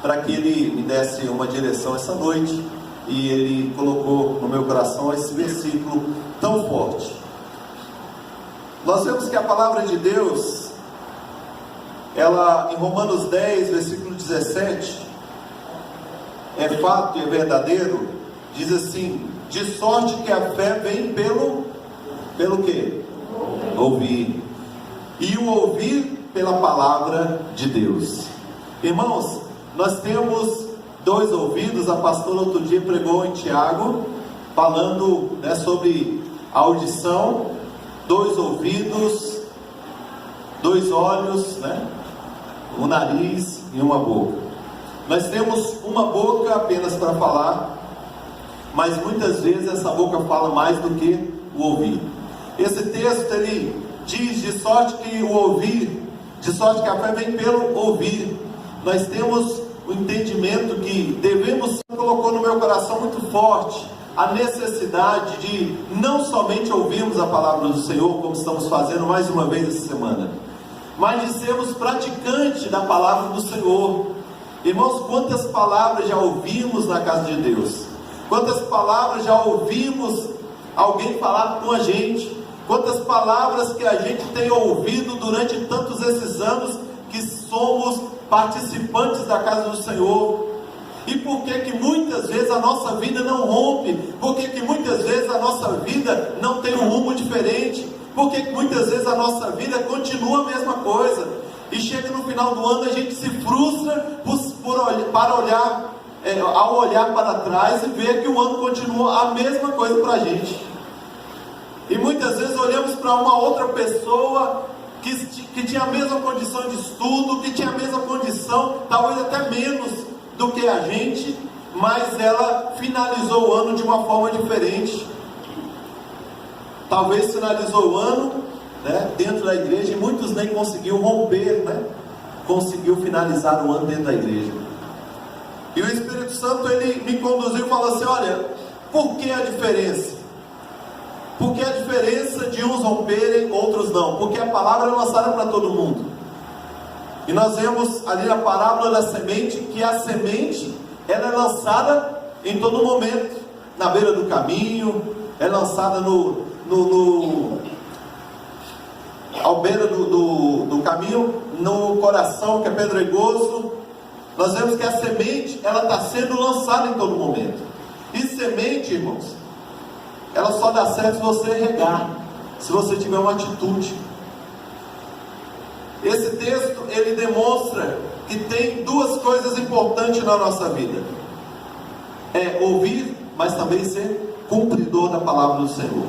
para que ele me desse uma direção essa noite, e ele colocou no meu coração esse versículo tão forte. Nós vemos que a palavra de Deus, ela em Romanos 10, versículo 17, é fato e é verdadeiro, diz assim: de sorte que a fé vem pelo quê? Ouvir, e o ouvir pela palavra de Deus. Irmãos, nós temos dois ouvidos. A pastora outro dia pregou em Tiago, falando, né, sobre a audição, dois ouvidos, dois olhos, né, um nariz e uma boca. Nós temos uma boca apenas para falar, mas muitas vezes essa boca fala mais do que o ouvido. Esse texto ele diz: de sorte que o ouvir, de sorte que a fé vem pelo ouvir. Nós temos o entendimento que devemos, colocou no meu coração muito forte a necessidade de não somente ouvirmos a palavra do Senhor, como estamos fazendo mais uma vez essa semana, mas de sermos praticantes da palavra do Senhor. Irmãos, quantas palavras já ouvimos na casa de Deus? Quantas palavras já ouvimos alguém falar com a gente? Quantas palavras que a gente tem ouvido durante tantos esses anos que somos participantes da casa do Senhor? E por que muitas vezes a nossa vida não rompe? Por que muitas vezes a nossa vida não tem um rumo diferente? Por que muitas vezes a nossa vida continua a mesma coisa? E chega no final do ano, a gente se frustra ao olhar para trás e ver que o ano continua a mesma coisa para a gente. E muitas vezes olhamos para uma outra pessoa que tinha a mesma condição de estudo, que tinha a mesma condição, talvez até menos do que a gente, mas ela finalizou o ano de uma forma diferente. Talvez finalizou o ano, né, dentro da igreja, e muitos nem conseguiu romper, né, conseguiu finalizar o ano dentro da igreja. E o Espírito Santo, ele me conduziu e falou assim: olha, por que a diferença? Por que a diferença de uns romperem, outros não? Porque a palavra é lançada para todo mundo. E nós vemos ali na parábola da semente, que a semente, ela é lançada em todo momento, na beira do caminho, é lançada ao beira do caminho, no coração que é pedregoso. Nós vemos que a semente, ela está sendo lançada em todo momento. E semente, irmãos, ela só dá certo se você regar, se você tiver uma atitude. Esse texto, ele demonstra que tem duas coisas importantes na nossa vida: é ouvir, mas também ser cumpridor da palavra do Senhor.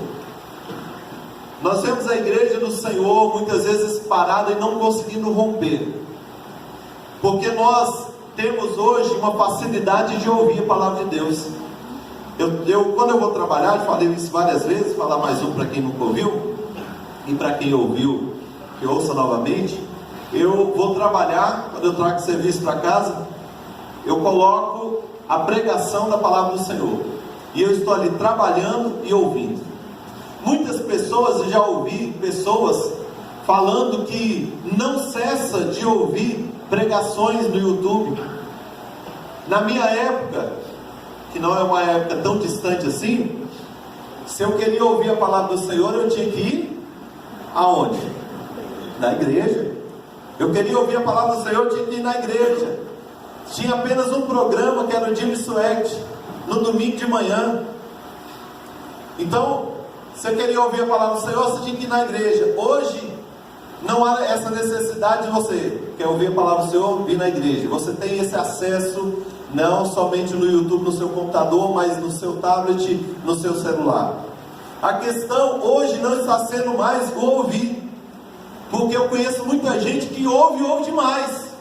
Nós vemos a igreja do Senhor muitas vezes parada e não conseguindo romper, porque nós temos hoje uma facilidade de ouvir a palavra de Deus. Quando eu vou trabalhar, eu falei isso várias vezes, falar mais um para quem nunca ouviu, e para quem ouviu, que ouça novamente. Eu vou trabalhar, quando eu trago serviço para casa, eu coloco a pregação da palavra do Senhor, e eu estou ali trabalhando e ouvindo. Muitas pessoas, eu já ouvi pessoas falando que não cessa de ouvir pregações no YouTube. Na minha época, que não é uma época tão distante assim, se eu queria ouvir a palavra do Senhor, eu tinha que ir aonde? Na igreja. Eu queria ouvir a palavra do Senhor, eu tinha que ir na igreja. Tinha apenas um programa, que era o Jimmy Swaggart, no domingo de manhã. Então, se eu queria ouvir a palavra do Senhor, você tinha que ir na igreja. Hoje, não há essa necessidade de você quer ouvir a palavra do Senhor, vir na igreja. Você tem esse acesso, não somente no YouTube, no seu computador, mas no seu tablet, no seu celular. A questão hoje não está sendo mais o ouvir, porque eu conheço muita gente que ouve demais.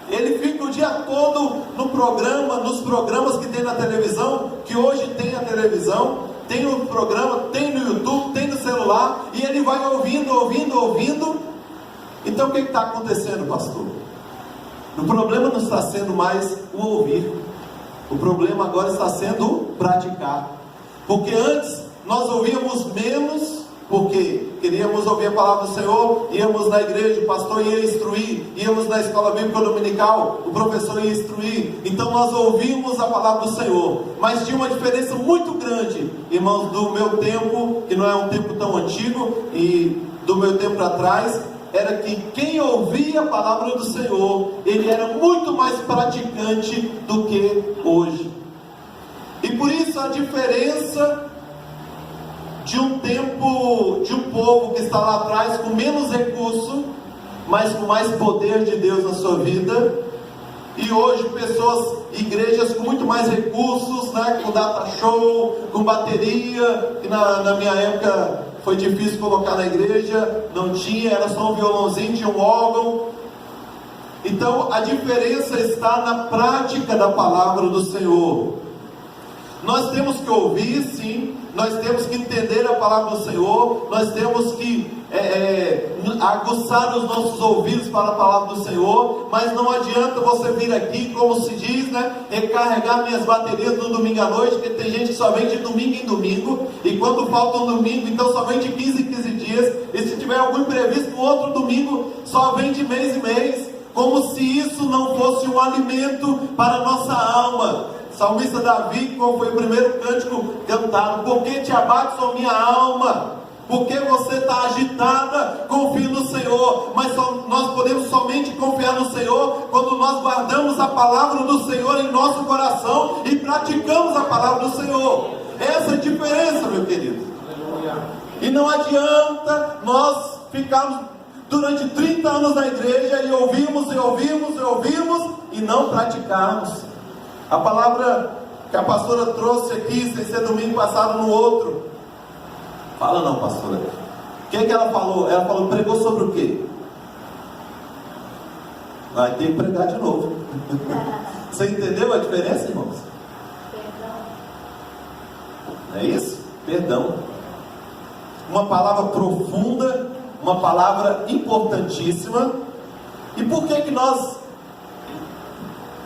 Ele fica o dia todo no programa, nos programas que tem na televisão, que hoje tem a televisão, tem no programa, tem no YouTube, tem no celular, e ele vai ouvindo. Então o que está acontecendo, pastor? O problema não está sendo mais o ouvir, o problema agora está sendo o praticar. Porque antes nós ouvíamos menos, porque queríamos ouvir a palavra do Senhor, íamos na igreja, o pastor ia instruir, íamos na escola bíblica dominical, o professor ia instruir, então nós ouvimos a palavra do Senhor, mas tinha uma diferença muito grande, irmãos, do meu tempo, que não é um tempo tão antigo, e do meu tempo atrás, era que quem ouvia a palavra do Senhor, ele era muito mais praticante do que hoje. E por isso a diferença de um tempo, de um povo que está lá atrás com menos recurso, mas com mais poder de Deus na sua vida, e hoje pessoas, igrejas com muito mais recursos, né, com data show, com bateria, que na minha época foi difícil colocar na igreja, não tinha, era só um violãozinho, tinha um órgão. Então a diferença está na prática da palavra do Senhor. Nós temos que ouvir, sim, nós temos que entender a palavra do Senhor, nós temos que aguçar os nossos ouvidos para a palavra do Senhor, mas não adianta você vir aqui, como se diz, né, recarregar minhas baterias no domingo à noite, porque tem gente que só vem de domingo em domingo, e quando falta um domingo, então só vem de 15 em 15 dias, e se tiver algum imprevisto no outro domingo, só vem de mês em mês, como se isso não fosse um alimento para a nossa alma. Salmista Davi, qual foi o primeiro cântico cantado? Por que te abates, ó minha alma? Porque você está agitada? Confie no Senhor. Mas nós podemos somente confiar no Senhor quando nós guardamos a palavra do Senhor em nosso coração e praticamos a palavra do Senhor. Essa é a diferença, meu querido. E não adianta nós ficarmos durante 30 anos na igreja e ouvimos e não praticarmos. A palavra que a pastora trouxe aqui, sem ser domingo passado no outro. Fala não, pastora. O que ela falou? Ela falou, pregou sobre o quê? Vai ter que pregar de novo. Você entendeu a diferença, irmãos? Perdão. Não é isso? Perdão. Uma palavra profunda, uma palavra importantíssima. E por que nós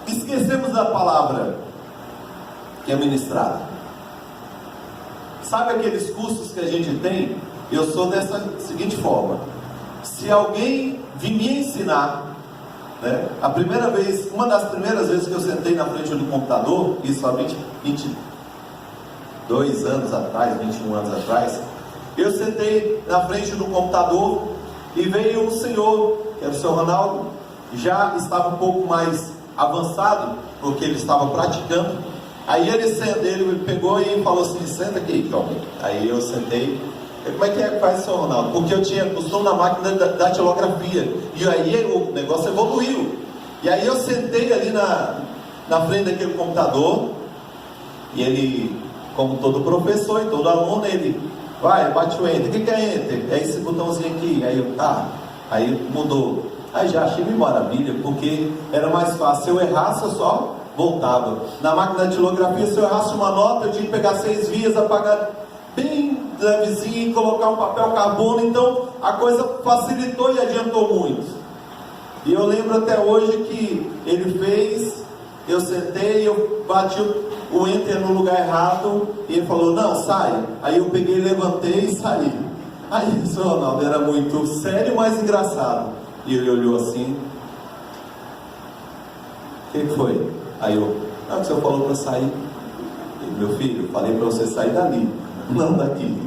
esquecemos da palavra que é ministrada? Sabe aqueles cursos que a gente tem? Eu sou dessa seguinte forma: se alguém vir me ensinar, né, a primeira vez, uma das primeiras vezes que eu sentei na frente do computador, isso há 22 anos atrás, 21 anos atrás, eu sentei na frente do computador e veio um senhor, que era o seu Ronaldo, já estava um pouco mais avançado, porque ele estava praticando. Aí ele me pegou e falou assim: senta aqui, jovem. Aí eu sentei. Como é que faz, seu Ronaldo? Porque eu tinha costume na máquina da datilografia, e aí o negócio evoluiu. E aí eu sentei ali na frente daquele computador, e ele, como todo professor e todo aluno, ele vai, bate o enter. O que é enter? É esse botãozinho aqui. Aí eu, aí mudou. Aí já achei uma maravilha, porque era mais fácil. Se eu errasse, eu só voltava. Na máquina de datilografia, se eu errasse uma nota, eu tinha que pegar 6 vias, apagar bem levezinho e colocar um papel carbono. Então a coisa facilitou e adiantou muito. E eu lembro até hoje que ele fez, eu sentei, eu bati o enter no lugar errado, e ele falou: não, sai. Aí eu peguei, levantei e saí. Aí o seu Ronaldo era muito sério, mas engraçado. E ele olhou assim: o que foi? Aí eu: não, o senhor falou para sair. Ele: meu filho, eu falei para você sair dali, não daqui.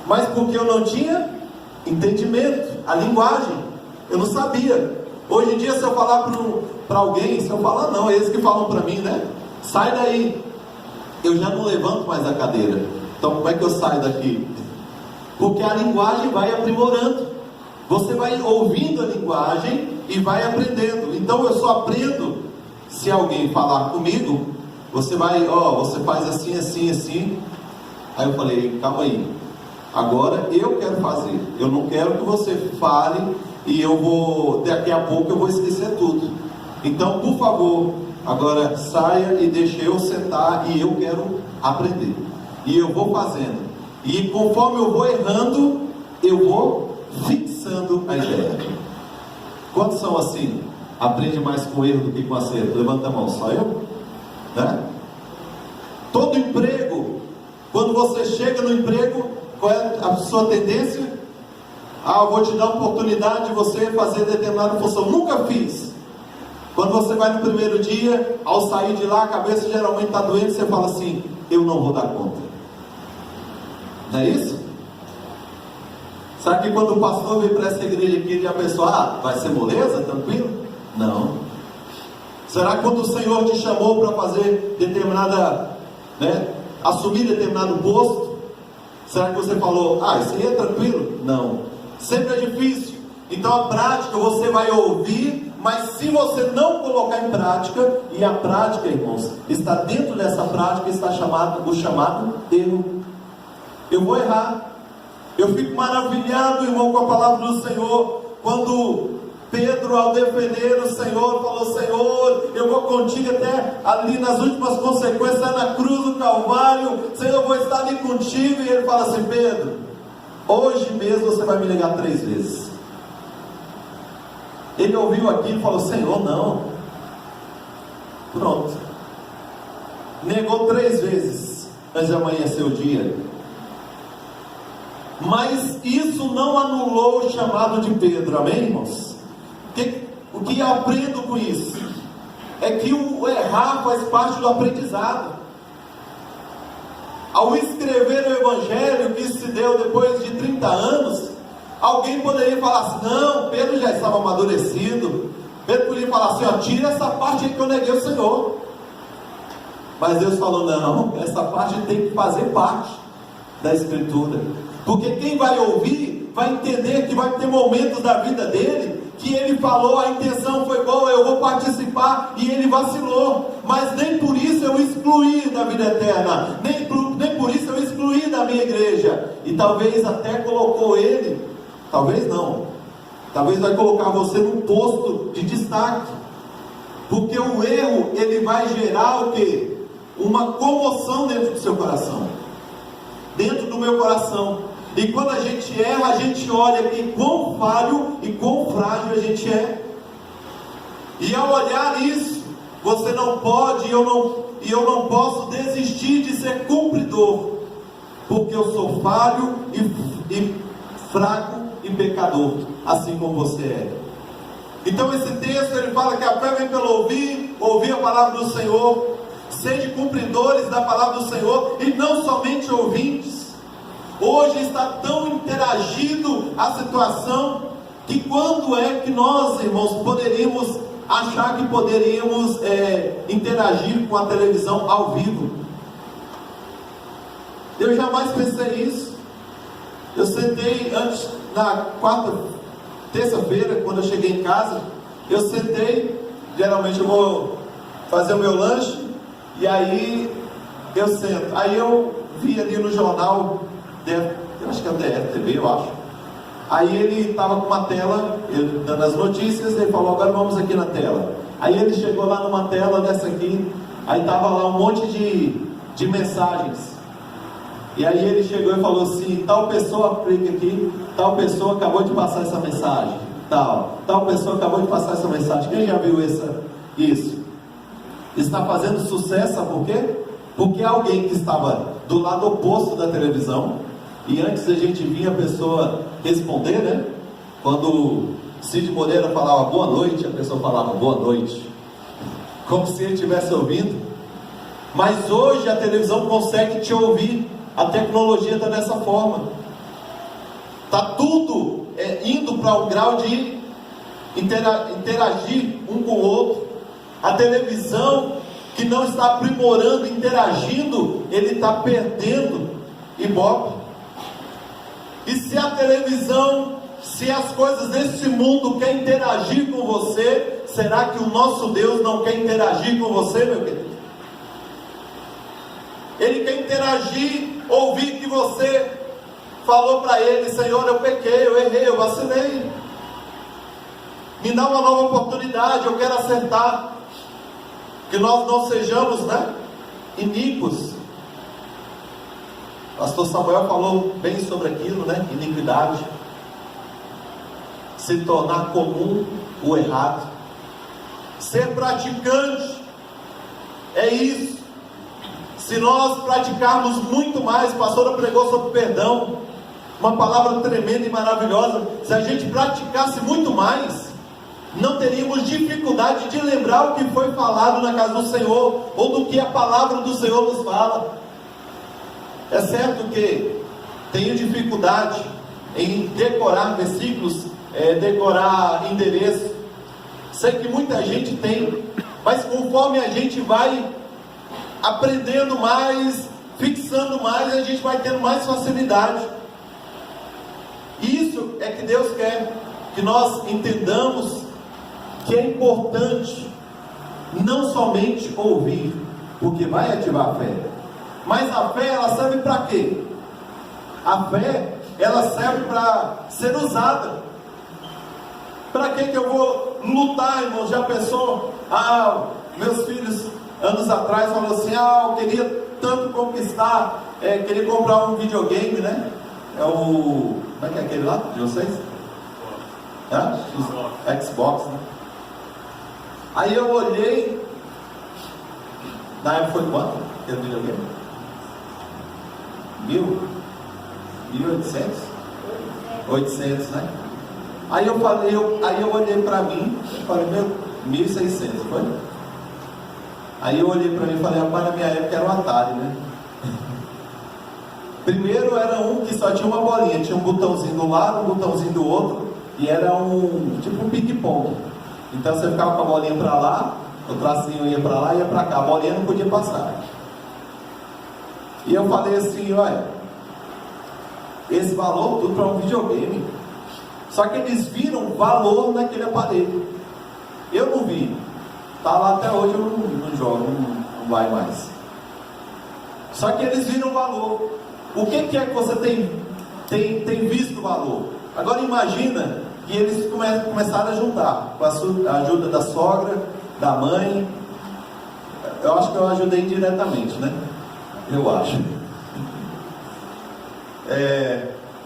Mas porque eu não tinha entendimento, a linguagem, eu não sabia. Hoje em dia, se eu falar para alguém, se eu falar, não, é eles que falam para mim, né? Sai daí. Eu já não levanto mais a cadeira. Então como é que eu saio daqui? Porque a linguagem vai aprimorando. Você vai ouvindo a linguagem e vai aprendendo. Então eu só aprendo se alguém falar comigo. Você vai, você faz assim, assim, assim. Aí eu falei: calma aí, agora eu quero fazer. Eu não quero que você fale e daqui a pouco eu vou esquecer tudo. Então, por favor, agora saia e deixe eu sentar, e eu quero aprender. E eu vou fazendo. E conforme eu vou errando, eu vou fixando a ideia. Quantos são assim? Aprende mais com erro do que com acerto? Levanta a mão. Só eu? Né? Todo emprego, quando você chega no emprego, qual é a sua tendência? Eu vou te dar a oportunidade de você fazer determinada função. Nunca fiz. Quando você vai no primeiro dia, ao sair de lá, a cabeça geralmente está doente, você fala assim: eu não vou dar conta. Não é isso? Sabe que quando o pastor vem para essa igreja aqui, ele já pensou: vai ser moleza, tranquilo? Não. Será que quando o Senhor te chamou para fazer determinada, assumir determinado posto, será que você falou: isso aí é tranquilo? Não. Sempre é difícil. Então a prática você vai ouvir, mas se você não colocar em prática, e a prática, irmãos, está dentro dessa prática, está o chamado erro. Eu vou errar. Eu fico maravilhado, irmão, com a palavra do Senhor, quando Pedro, ao defender o Senhor, falou: Senhor, eu vou contigo até ali nas últimas consequências, na cruz do Calvário, Senhor, eu vou estar ali contigo. E ele fala assim: Pedro, hoje mesmo você vai me negar 3 vezes. Ele ouviu aquilo e falou: Senhor, não. Pronto. Negou 3 vezes antes de amanhecer o dia. Mas isso não anulou o chamado de Pedro, amém, irmãos? O que eu aprendo com isso? É que o errar faz parte do aprendizado. Ao escrever o Evangelho, que se deu depois de 30 anos, alguém poderia falar assim: não, Pedro já estava amadurecido. Pedro poderia falar assim: tira essa parte aí que eu neguei o Senhor. Mas Deus falou: não, essa parte tem que fazer parte da Escritura. Porque quem vai ouvir, vai entender que vai ter momentos da vida dele, que ele falou, a intenção foi boa, eu vou participar, e ele vacilou. Mas nem por isso eu excluí da vida eterna, nem por isso eu excluí da minha igreja. E talvez até colocou ele, talvez não, talvez vai colocar você num posto de destaque. Porque o erro, ele vai gerar o quê? Uma comoção dentro do seu coração, dentro do meu coração. E quando a gente erra, a gente olha aqui quão falho e quão frágil a gente é. E ao olhar isso, você não pode, e eu não posso desistir de ser cumpridor, porque eu sou falho e fraco e pecador, assim como você é. Então esse texto ele fala que a fé vem pelo ouvir a palavra do Senhor. Sede cumpridores da palavra do Senhor e não somente ouvintes. Hoje está tão interagido a situação, que quando é que nós, irmãos, poderíamos achar que poderíamos interagir com a televisão ao vivo? Eu jamais pensei isso. Eu sentei antes, na terça-feira, quando eu cheguei em casa, eu sentei, geralmente eu vou fazer o meu lanche, e aí eu sento. Aí eu vi ali no jornal, eu acho que é o DRTV, eu acho. Aí ele estava com uma tela, ele dando as notícias, ele falou: agora vamos aqui na tela. Aí ele chegou lá numa tela dessa aqui, aí estava lá um monte de mensagens. E aí ele chegou e falou assim: tal pessoa clica aqui, tal pessoa acabou de passar essa mensagem, tal pessoa acabou de passar essa mensagem. Quem já viu isso? Está fazendo sucesso, sabe por quê? Porque alguém que estava do lado oposto da televisão, e antes a gente via a pessoa responder, né? Quando Cid Moreira falava boa noite, a pessoa falava boa noite, como se ele estivesse ouvindo. Mas hoje a televisão consegue te ouvir, a tecnologia está dessa forma. Está tudo indo para o grau de interagir um com o outro. A televisão que não está aprimorando, interagindo, ele está perdendo ibope. E se a televisão, se as coisas desse mundo querem interagir com você, será que o nosso Deus não quer interagir com você, meu querido? Ele quer interagir, ouvir que você falou para ele: Senhor, eu pequei, eu errei, eu vacilei, me dá uma nova oportunidade, eu quero acertar. Que nós não sejamos, iníquos. Pastor Samuel falou bem sobre aquilo, iniquidade, se tornar comum o errado, ser praticante, é isso. Se nós praticarmos muito mais, a pastora pregou sobre perdão, uma palavra tremenda e maravilhosa. Se a gente praticasse muito mais, não teríamos dificuldade de lembrar o que foi falado na casa do Senhor, ou do que a palavra do Senhor nos fala. É certo que tenho dificuldade em decorar versículos, decorar endereço. Sei que muita gente tem, mas conforme a gente vai aprendendo mais, fixando mais, a gente vai tendo mais facilidade. Isso é que Deus quer, que nós entendamos que é importante não somente ouvir, porque vai ativar a fé, mas a fé, ela serve para quê? A fé, ela serve para ser usada. Para que eu vou lutar, irmãos? Já pensou? Meus filhos anos atrás falaram assim: eu queria tanto conquistar, queria comprar um videogame, né? Como é que é aquele lá de vocês? Xbox, né? Aí eu olhei, na época foi quanto? Aquele videogame? 1.800? 800, né? Aí eu olhei para mim, falei, 1.600, foi? Aí eu olhei para mim e falei, na minha época era um Atari, né? Primeiro era um que só tinha uma bolinha, tinha um botãozinho do lado, um botãozinho do outro, e era tipo um ping-pong. Então você ficava com a bolinha para lá, o tracinho ia para lá e ia para cá, a bolinha não podia passar. E eu falei assim, olha, esse valor tudo para um videogame. Só que eles viram valor naquele aparelho. Eu não vi. Tá lá até hoje, eu não jogo, não vai mais. Só que eles viram valor. O que é que você tem visto valor? Agora imagina que eles começaram a juntar, com a ajuda da sogra, da mãe. Eu acho que eu ajudei diretamente, né? Eu acho.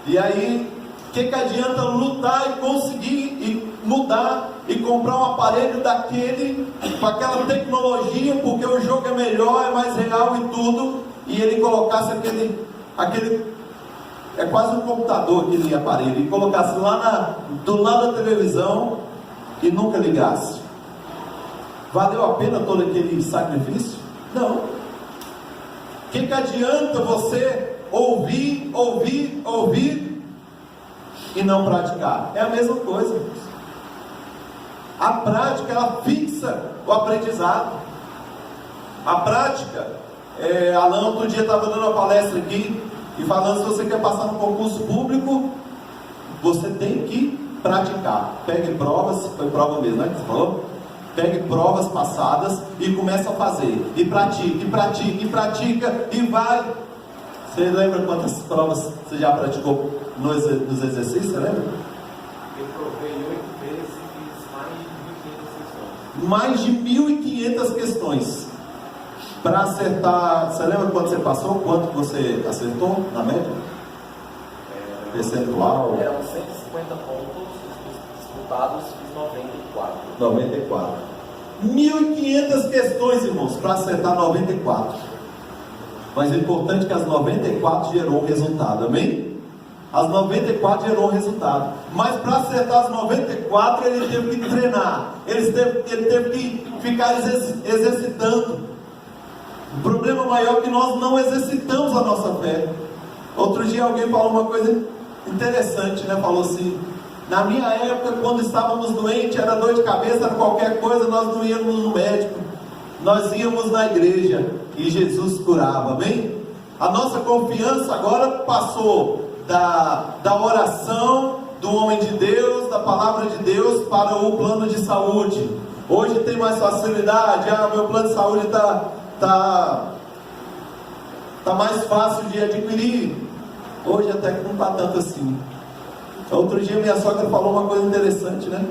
E aí, o que adianta lutar e conseguir mudar e comprar um aparelho daquele, com aquela tecnologia, porque o jogo é melhor, é mais real e tudo, e ele colocasse aquele é quase um computador, aquele aparelho, e colocasse lá do lado da televisão e nunca ligasse. Valeu a pena todo aquele sacrifício? Não. O que adianta você ouvir e não praticar? É a mesma coisa. A prática, ela fixa o aprendizado. A prática, Alan outro dia estava dando uma palestra aqui e falando, se você quer passar no concurso público, você tem que praticar. Pegue provas, foi prova mesmo, né, que você falou? Pegue provas passadas e começa a fazer, e pratica, e vai. Você lembra quantas provas você já praticou nos exercícios, você lembra? Eu provei 8 vezes e fiz mais de 1.500 questões. Para acertar, você lembra quanto você passou? Quanto você acertou na média? Percentual? Eram 150 pontos disputados, fiz 94. 1.500 questões, irmãos, para acertar 94. Mas o importante é que as 94 gerou um resultado, amém? As 94 gerou um resultado. Mas para acertar as 94, ele teve que treinar. Ele teve que ficar exercitando. O problema maior é que nós não exercitamos a nossa fé. Outro dia alguém falou uma coisa interessante, né? Falou assim: na minha época, quando estávamos doentes, era dor de cabeça, era qualquer coisa, nós não íamos no médico, nós íamos na igreja e Jesus curava, amém? A nossa confiança agora passou da oração do homem de Deus, da palavra de Deus, para o plano de saúde. Hoje tem mais facilidade, meu plano de saúde tá mais fácil de adquirir. Hoje até que não está tanto assim. Outro dia minha sogra falou uma coisa interessante, né?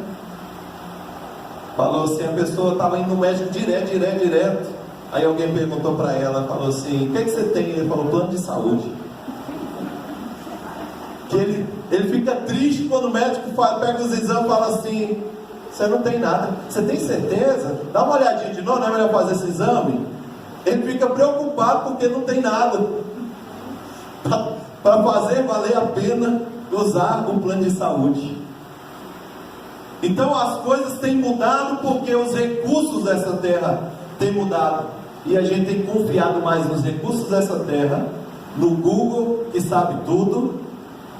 Falou assim, a pessoa estava indo no médico direto. Aí alguém perguntou para ela, falou assim, o que você tem? Ele falou, plano de saúde. Que ele fica triste quando o médico pega os exames e fala assim, você não tem nada. Você tem certeza? Dá uma olhadinha de novo, não é melhor fazer esse exame? Ele fica preocupado porque não tem nada. para fazer valer a pena usar o plano de saúde. Então as coisas têm mudado porque os recursos dessa terra têm mudado. E a gente tem confiado mais nos recursos dessa terra, no Google, que sabe tudo,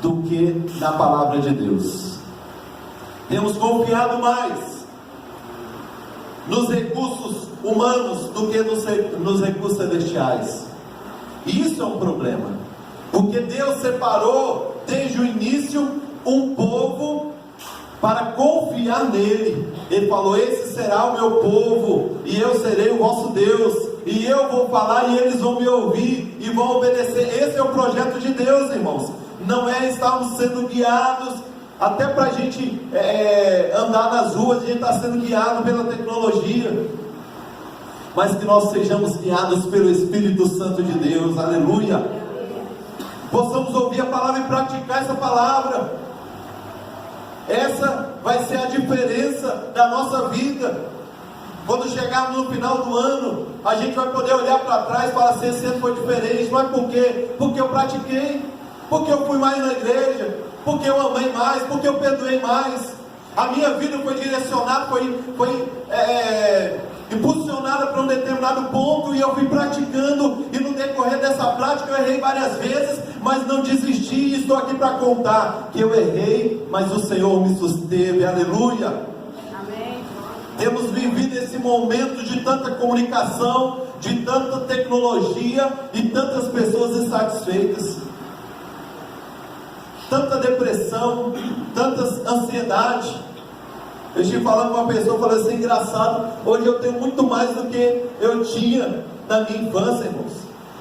do que na palavra de Deus. Temos confiado mais nos recursos humanos do que nos recursos celestiais. E isso é um problema, porque Deus separou desde o início um povo para confiar nele. Ele falou: esse será o meu povo, e eu serei o vosso Deus, e eu vou falar e eles vão me ouvir e vão obedecer. Esse é o projeto de Deus, irmãos. Não é estarmos sendo guiados, até para a gente andar nas ruas, a gente está sendo guiado pela tecnologia, mas que nós sejamos guiados pelo Espírito Santo de Deus. Aleluia. Possamos ouvir a palavra e praticar essa palavra. Essa vai ser a diferença da nossa vida. Quando chegarmos no final do ano, a gente vai poder olhar para trás e falar assim: esse ano foi diferente. Não é porque eu pratiquei, porque eu fui mais na igreja, porque eu amei mais, porque eu perdoei mais. A minha vida foi direcionada, foi impulsionada para um determinado ponto, e eu fui praticando, e no decorrer dessa prática eu errei várias vezes, mas não desisti, e estou aqui para contar que eu errei, mas o Senhor me susteve. Aleluia. Amém. Temos vivido esse momento de tanta comunicação, de tanta tecnologia e tantas pessoas insatisfeitas, tanta depressão, tantas ansiedade. Eu estive falando com uma pessoa, falei assim: engraçado, hoje eu tenho muito mais do que eu tinha na minha infância, irmãos.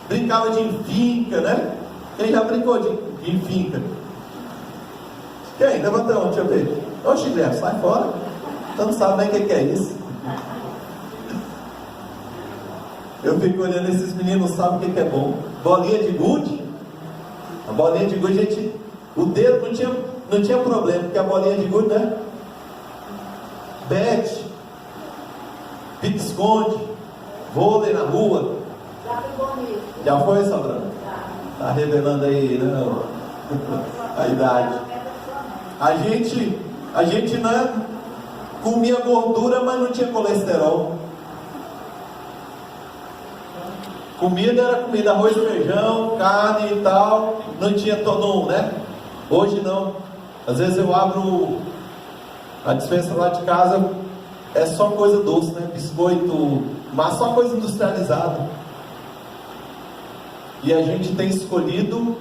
Brincava de enfinca, né? Quem já brincou de enfinca? Quem? Levanta a mão, deixa eu ver. Oxe, Guilherme, sai fora. Você não sabe nem o que é isso. Eu fico olhando esses meninos, não sabem o que é bom. Bolinha de gude. A bolinha de gude, gente, o dedo não tinha problema, porque a bolinha de gude, né? Bete, pique-esconde, vôlei na rua. Já foi, Sobrando? Está revelando aí, né? A idade. A gente né, comia gordura, mas não tinha colesterol. Comida era comida, arroz, feijão, carne e tal. Não tinha todo um, né? Hoje não. Às vezes eu abro a despensa lá de casa, é só coisa doce, né? Biscoito, mas só coisa industrializada. E a gente tem escolhido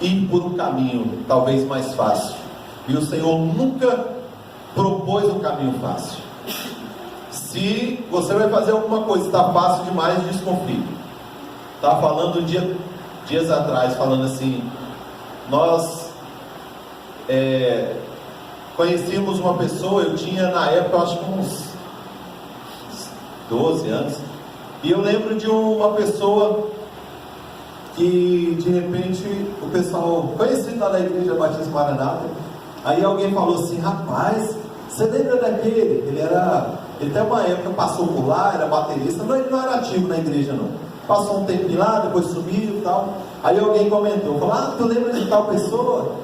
ir por um caminho talvez mais fácil. E o Senhor nunca propôs um caminho fácil. Se você vai fazer alguma coisa que está fácil demais, desconfie. Estava falando dias atrás, falando assim: nós conhecíamos uma pessoa, eu tinha na época, acho que uns 12 anos, e eu lembro de uma pessoa que de repente o pessoal conhecido lá na Igreja Batista Maranata, aí alguém falou assim: rapaz, você lembra daquele? Ele até uma época passou por lá, era baterista, mas ele não era ativo na igreja não, passou um tempo lá, depois sumiu e tal. Aí alguém comentou, falou: ah, tu lembra de tal pessoa?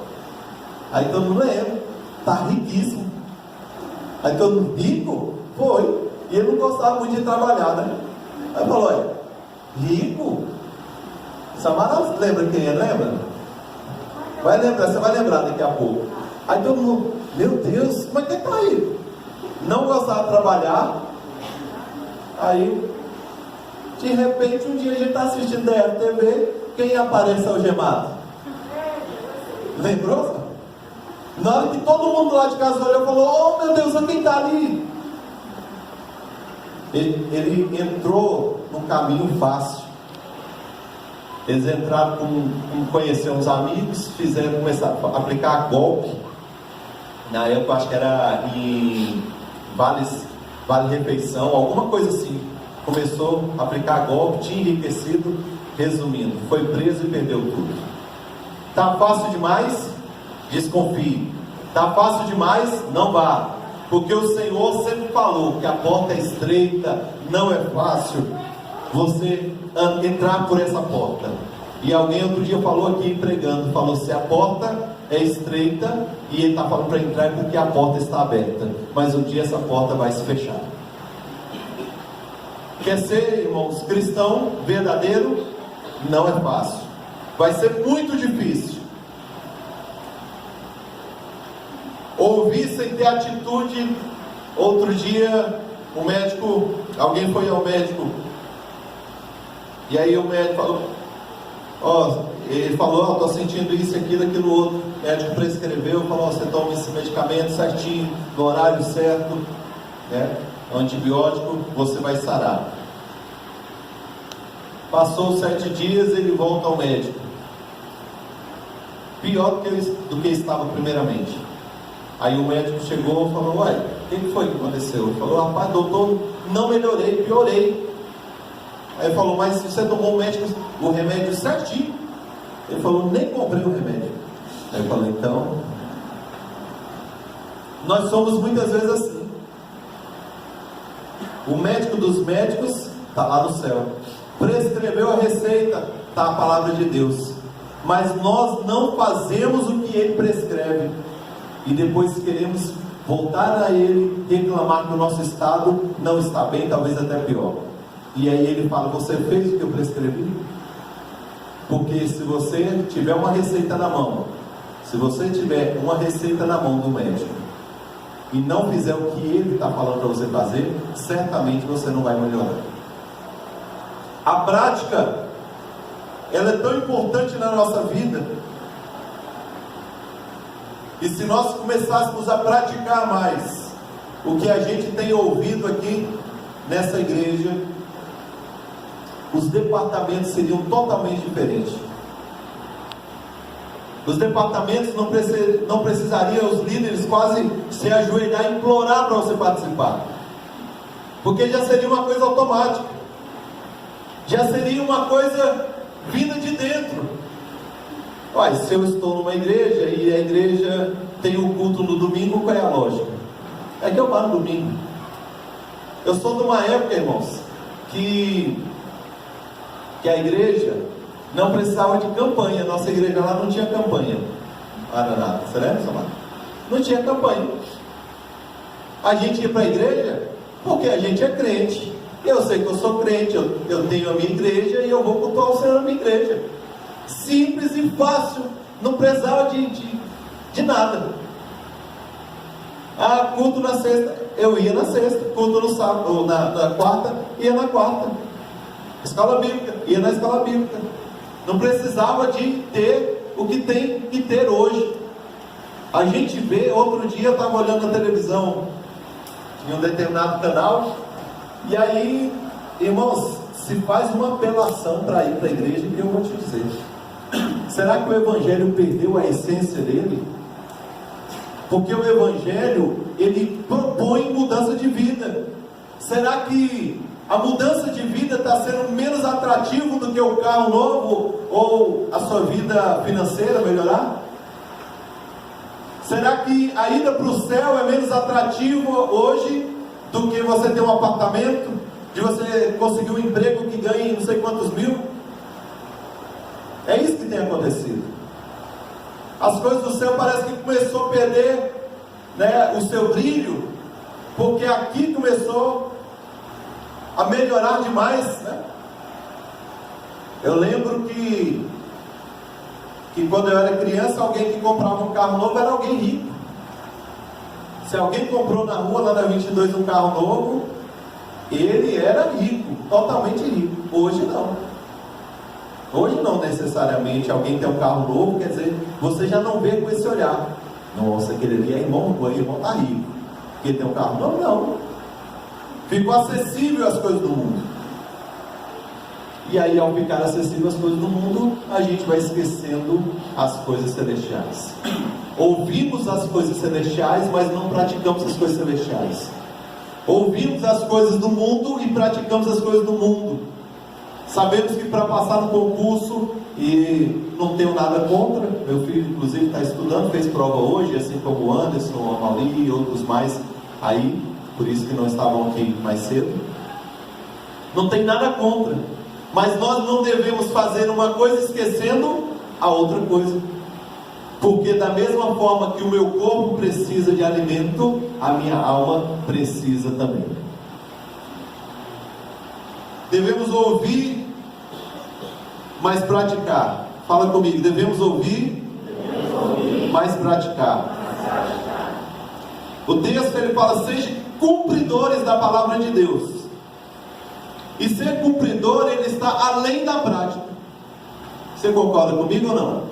Aí todo mundo lembra, tá riquíssimo. Aí todo mundo: rico? Foi. E ele não gostava muito de trabalhar, né? Aí falou: olha, rico? Samara lembra quem é, lembra? Vai lembrar, você vai lembrar daqui a pouco. Aí todo mundo: meu Deus, como é que tá aí? Não gostava de trabalhar. Aí, de repente, um dia a gente está assistindo a TV, quem aparece é o Gemado. Lembrou? Na hora que todo mundo lá de casa olhou e falou: oh meu Deus, quem está ali? Ele entrou num caminho fácil. Eles entraram com conhecer uns amigos, começaram a aplicar golpe. Na época acho que era em vale refeição, alguma coisa assim. Começou a aplicar golpe, tinha enriquecido. Resumindo, foi preso e perdeu tudo. Tá fácil demais? Desconfie. Tá fácil demais? Não vá. Porque o Senhor sempre falou que a porta é estreita, não é fácil você entrar por essa porta. E alguém outro dia falou aqui, pregando, falou: se a porta é estreita e ele está falando para entrar, é porque a porta está aberta, mas um dia essa porta vai se fechar. Quer ser, irmãos, cristão verdadeiro? Não é fácil, vai ser muito difícil. Ouvir sem ter atitude. Outro dia, alguém foi ao médico, e aí o médico falou, ele falou: estou sentindo isso, aquilo, outro. O médico prescreveu, falou: você toma esse medicamento certinho, no horário certo, né? Antibiótico, você vai sarar. Passou 7 dias, ele volta ao médico, pior do que estava primeiramente. Aí o médico chegou e falou: uai, o que foi que aconteceu? Ele falou: rapaz, doutor, não melhorei, piorei. Aí ele falou: mas você tomou o remédio certinho? Ele falou: nem comprei o remédio. Aí eu falei: então, nós somos muitas vezes assim. O médico dos médicos está lá no céu, prescreveu a receita, está a palavra de Deus, mas nós não fazemos o que ele prescreve, e depois queremos voltar a ele, reclamar que o nosso estado não está bem, talvez até pior. E aí ele fala: você fez o que eu prescrevi? Porque se você tiver uma receita na mão, se você tiver uma receita na mão do médico e não fizer o que ele está falando para você fazer, certamente você não vai melhorar. A prática, ela é tão importante na nossa vida, e se nós começássemos a praticar mais o que a gente tem ouvido aqui nessa igreja, os departamentos seriam totalmente diferentes. Os departamentos não precisariam os líderes quase se ajoelhar e implorar para você participar, porque já seria uma coisa automática, já seria uma coisa vinda de dentro. Olha, se eu estou numa igreja e a igreja tem um culto no domingo, qual é a lógica? É que eu paro no domingo. Eu sou de uma época, irmãos, que a igreja não precisava de campanha. Nossa igreja lá não tinha campanha. Nada. Você lembra, Samara? Não tinha campanha. A gente ia para a igreja porque a gente é crente. Eu sei que eu sou crente, eu tenho a minha igreja e eu vou cultuar o Senhor na minha igreja. Simples e fácil, não precisava de nada. Culto na sexta, eu ia na sexta. Culto no sábado, ou na quarta, ia na quarta. Escola bíblica, ia na escola bíblica. Não precisava de ter o que tem que ter hoje. A gente vê, outro dia eu estava olhando a televisão, em um determinado canal, e aí, irmãos, se faz uma apelação para ir para a igreja, que eu vou te dizer. Será que o Evangelho perdeu a essência dele? Porque o Evangelho, ele propõe mudança de vida. Será que a mudança de vida está sendo menos atrativo do que o carro novo ou a sua vida financeira melhorar? Será que a ida para o céu é menos atrativo hoje do que você ter um apartamento, de você conseguir um emprego que ganhe não sei quantos mil? É isso que tem acontecido. As coisas do céu parece que começou a perder, né, o seu brilho, porque aqui começou a melhorar demais, né? Eu lembro que quando eu era criança, alguém que comprava um carro novo era alguém rico. Se alguém comprou na rua, lá na 22, um carro novo, ele era rico, totalmente rico. Hoje não. Hoje não necessariamente alguém tem um carro novo, quer dizer, você já não vê com esse olhar: nossa, aquele ali é irmão, o irmão está rico, porque tem um carro novo. Não. Ficou acessível às coisas do mundo. E aí, ao ficar acessível às coisas do mundo, a gente vai esquecendo as coisas celestiais. Ouvimos as coisas celestiais, mas não praticamos as coisas celestiais. Ouvimos as coisas do mundo e praticamos as coisas do mundo. Sabemos que para passar no concurso, e não tenho nada contra, meu filho inclusive está estudando, fez prova hoje, assim como o Anderson, a Amalie e outros mais aí, por isso que não estavam aqui mais cedo. Não tem nada contra, Mas nós não devemos fazer uma coisa esquecendo a outra coisa. Porque da mesma forma que o meu corpo precisa de alimento, a minha alma precisa também. Devemos ouvir, mas praticar. Fala comigo, devemos ouvir, mas praticar. O texto ele fala, seja cumpridores da palavra de Deus. E ser cumpridor, ele está além da prática. Você concorda comigo ou não?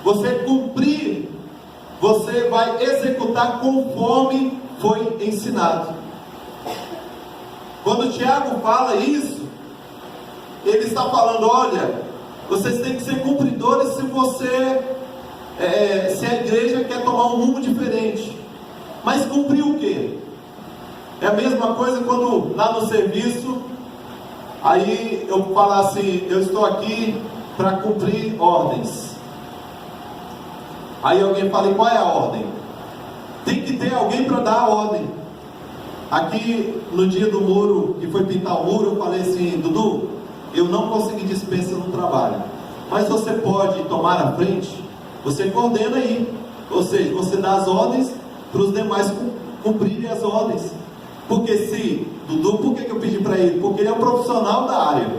Você cumprir, você vai executar conforme foi ensinado. Quando o Tiago fala isso, ele está falando, olha, vocês têm que ser cumpridores se a igreja quer tomar um rumo diferente. Mas cumprir o quê? É a mesma coisa quando lá no serviço, aí eu falo assim, eu estou aqui para cumprir ordens. Aí alguém fala, e qual é a ordem? Tem que ter alguém para dar a ordem. Aqui no dia do muro, que foi pintar o muro, eu falei assim, Dudu, eu não consegui dispensa no trabalho, mas você pode tomar a frente, você coordena aí, ou seja, você dá as ordens para os demais cumprirem as ordens. Porque se, Dudu, por que eu pedi para ele? Porque ele é um profissional da área,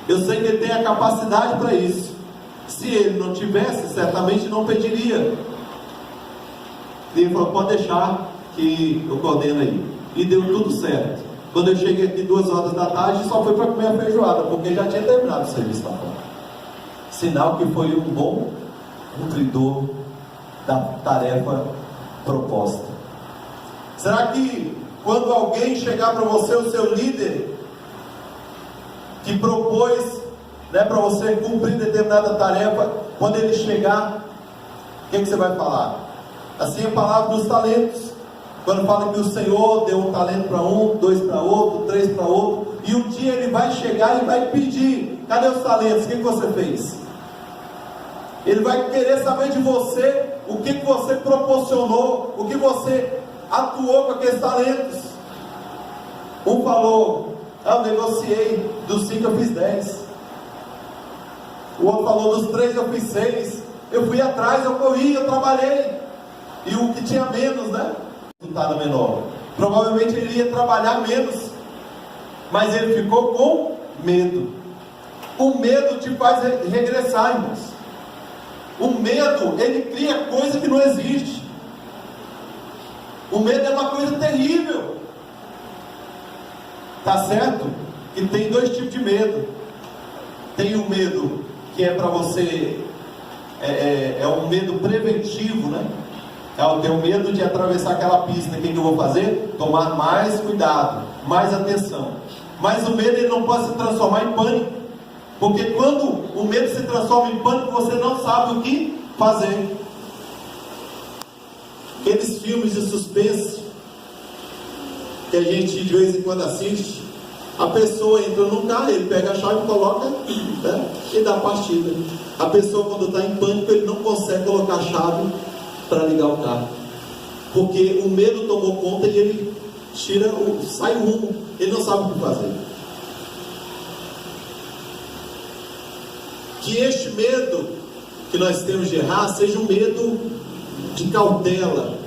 eu sei que ele tem a capacidade para isso. Se ele não tivesse, certamente não pediria. E ele falou, pode deixar que eu coordeno aí. E deu tudo certo. Quando eu cheguei aqui 2 horas da tarde, só foi para comer a feijoada, porque já tinha terminado o serviço lá fora. Sinal que foi um bom cumpridor da tarefa proposta. Será que quando alguém chegar para você, o seu líder, que propôs para você cumprir determinada tarefa, quando ele chegar, o que você vai falar? Assim é a palavra dos talentos. Quando fala que o Senhor deu um talento para um, 2 para outro, 3 para outro, e um dia ele vai chegar e vai pedir, cadê os talentos? O que você fez? Ele vai querer saber de você, o que você proporcionou, o que você atuou com aqueles talentos. Um falou, eu negociei, dos 5 eu fiz 10. O outro falou, dos 3 eu fiz 6. Eu fui atrás, eu corri, eu trabalhei. E o que tinha menos, resultado menor. Provavelmente ele ia trabalhar menos, mas ele ficou com medo. O medo te faz regressar, irmãos. O medo, ele cria coisa que não existe. O medo é uma coisa terrível. Tá certo? Que tem 2 tipos de medo. Tem o medo que é para você, é um medo preventivo, Eu tenho medo de atravessar aquela pista. O que eu vou fazer? Tomar mais cuidado, mais atenção. Mas o medo ele não pode se transformar em pânico, porque quando o medo se transforma em pânico, você não sabe o que fazer. Aqueles filmes de suspense que a gente de vez em quando assiste, a pessoa entra num carro, ele pega a chave, coloca, e dá a partida. A pessoa, quando está em pânico, ele não consegue colocar a chave para ligar o carro, porque o medo tomou conta e ele sai o rumo, ele não sabe o que fazer. Que este medo que nós temos de errar seja um medo de cautela.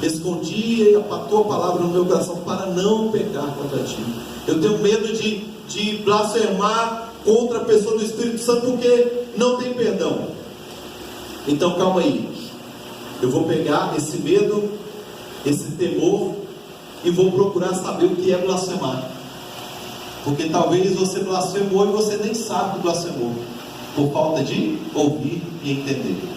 Escondi a tua palavra no meu coração para não pecar contra ti. Eu tenho medo de blasfemar contra a pessoa do Espírito Santo porque não tem perdão. Então calma aí, eu vou pegar esse medo, esse temor, e vou procurar saber o que é blasfemar. Porque talvez você blasfemou e você nem sabe que blasfemou, por falta de ouvir e entender.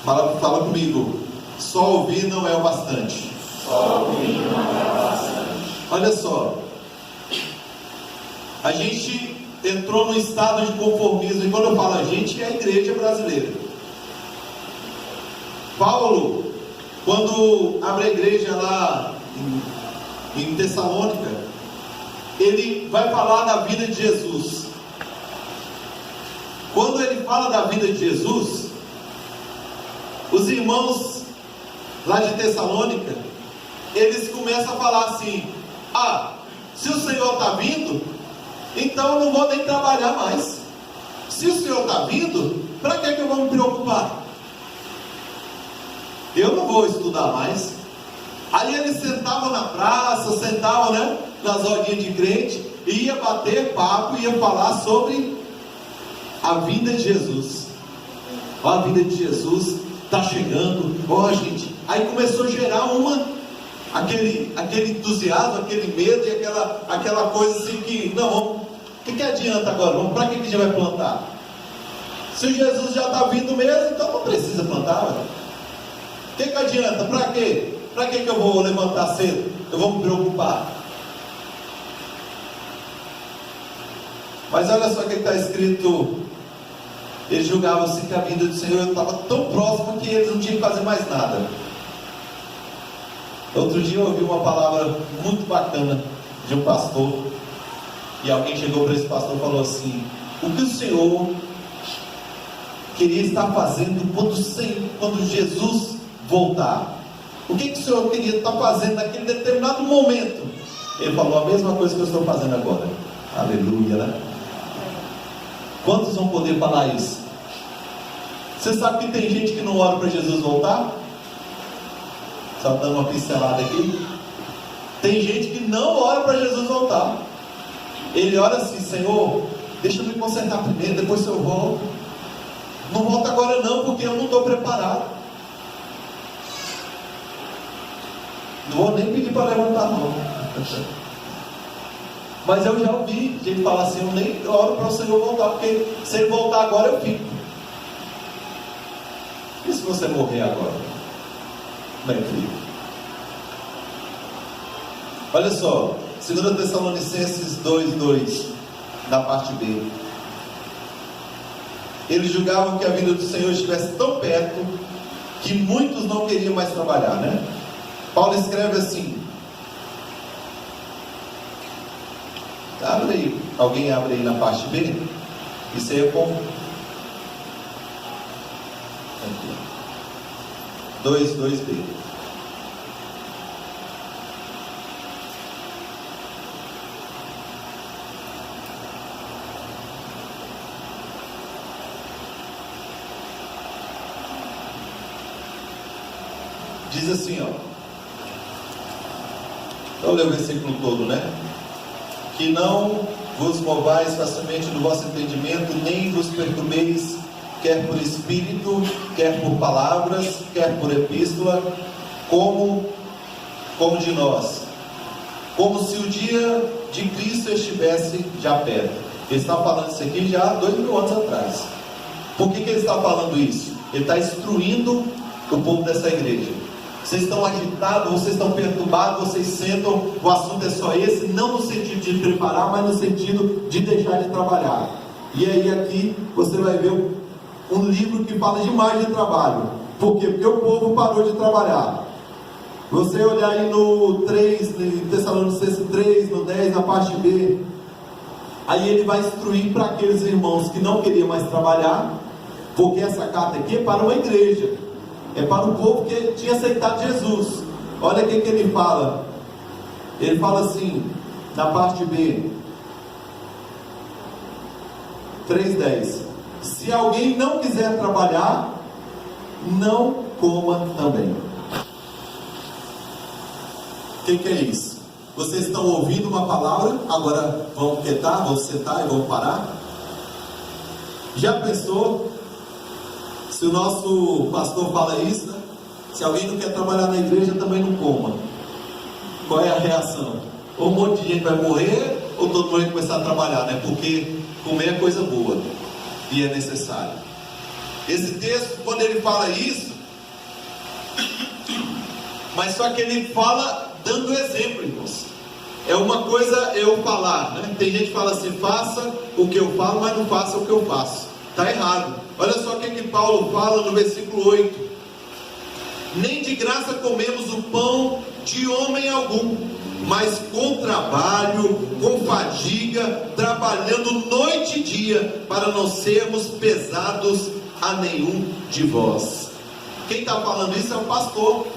Fala comigo, só ouvir não é o bastante. Só ouvir não é o bastante. Olha só, a gente entrou num estado de conformismo, e quando eu falo a gente, é a igreja brasileira. Paulo, quando abre a igreja lá em Tessalônica, ele vai falar da vida de Jesus. Quando ele fala da vida de Jesus, os irmãos lá de Tessalônica, eles começam a falar assim: se o Senhor está vindo, então eu não vou nem trabalhar mais. Se o Senhor está vindo, para que eu vou me preocupar? Eu não vou estudar mais. Aí eles sentavam na praça, sentavam, né, nas rodinhas de crente, e ia bater papo, ia falar sobre a vinda de Jesus. A vinda de Jesus está chegando. Gente, aí começou a gerar aquele entusiasmo, aquele medo e aquela coisa assim que, não, o que adianta agora? Para que a gente vai plantar? Se Jesus já está vindo mesmo, então não precisa plantar. O que adianta? Para quê? Para que eu vou levantar cedo? Eu vou me preocupar. Mas olha só o que está escrito. Eles julgavam-se que a vinda do Senhor estava tão próxima que eles não tinham que fazer mais nada. Outro dia eu ouvi uma palavra muito bacana de um pastor, e alguém chegou para esse pastor e falou assim: o que o Senhor queria estar fazendo quando Jesus voltar? O que o Senhor queria estar fazendo naquele determinado momento? Ele falou a mesma coisa que eu estou fazendo agora. Aleluia, né? Quantos vão poder falar isso? Você sabe que tem gente que não ora para Jesus voltar? Só dando uma pincelada aqui. Tem gente que não ora para Jesus voltar. Ele ora assim: Senhor, deixa eu me consertar primeiro, depois eu volto. Não volta agora não, porque eu não estou preparado. Não vou nem pedir para levantar não. Mas eu já ouvi gente falar assim: eu nem oro para o Senhor voltar, porque se ele voltar agora eu fico. E se você morrer agora? Como é que fica? Olha só, 2 Tessalonicenses 2:2, na parte B. Eles julgavam que a vinda do Senhor estivesse tão perto que muitos não queriam mais trabalhar, né? Paulo escreve assim. Abre aí, alguém abre aí na parte B. Isso aí é como 2:2b. Diz assim, então lê o versículo todo, né? Que não vos movais facilmente do vosso entendimento, nem vos perturbeis, quer por espírito, quer por palavras, quer por epístola, como de nós, como se o dia de Cristo estivesse já perto. Ele está falando isso aqui já há 2000 anos atrás. Por que ele está falando isso? Ele está instruindo o povo dessa igreja. Vocês estão agitados, vocês estão perturbados, vocês sentam, o assunto é só esse, não no sentido de preparar, mas no sentido de deixar de trabalhar. E aí aqui você vai ver um livro que fala demais de trabalho. Por quê? Porque o povo parou de trabalhar. Você olhar aí no 3, em Tessalonicenses 3, no 10, na parte B, aí ele vai instruir para aqueles irmãos que não queriam mais trabalhar, porque essa carta aqui é para uma igreja. É para o povo que tinha aceitado Jesus. Olha o que ele fala. Ele fala assim, na parte B, 3:10. Se alguém não quiser trabalhar, não coma também. O que é isso? Vocês estão ouvindo uma palavra, agora vão quietar, vão sentar e vão parar? Já pensou? Se o nosso pastor fala isso, né? Se alguém não quer trabalhar na igreja, também não coma. Qual é a reação? Ou um monte de gente vai morrer, ou todo mundo vai começar a trabalhar, né? Porque comer é coisa boa e é necessário. Esse texto, quando ele fala isso, mas só que ele fala dando exemplo, irmãos. É uma coisa eu falar, né? Tem gente que fala assim: faça o que eu falo, mas não faça o que eu faço. Está errado. Olha só o que Paulo fala no versículo 8: nem de graça comemos o pão de homem algum, mas com trabalho, com fadiga, trabalhando noite e dia, para não sermos pesados a nenhum de vós. Quem está falando isso é o pastor.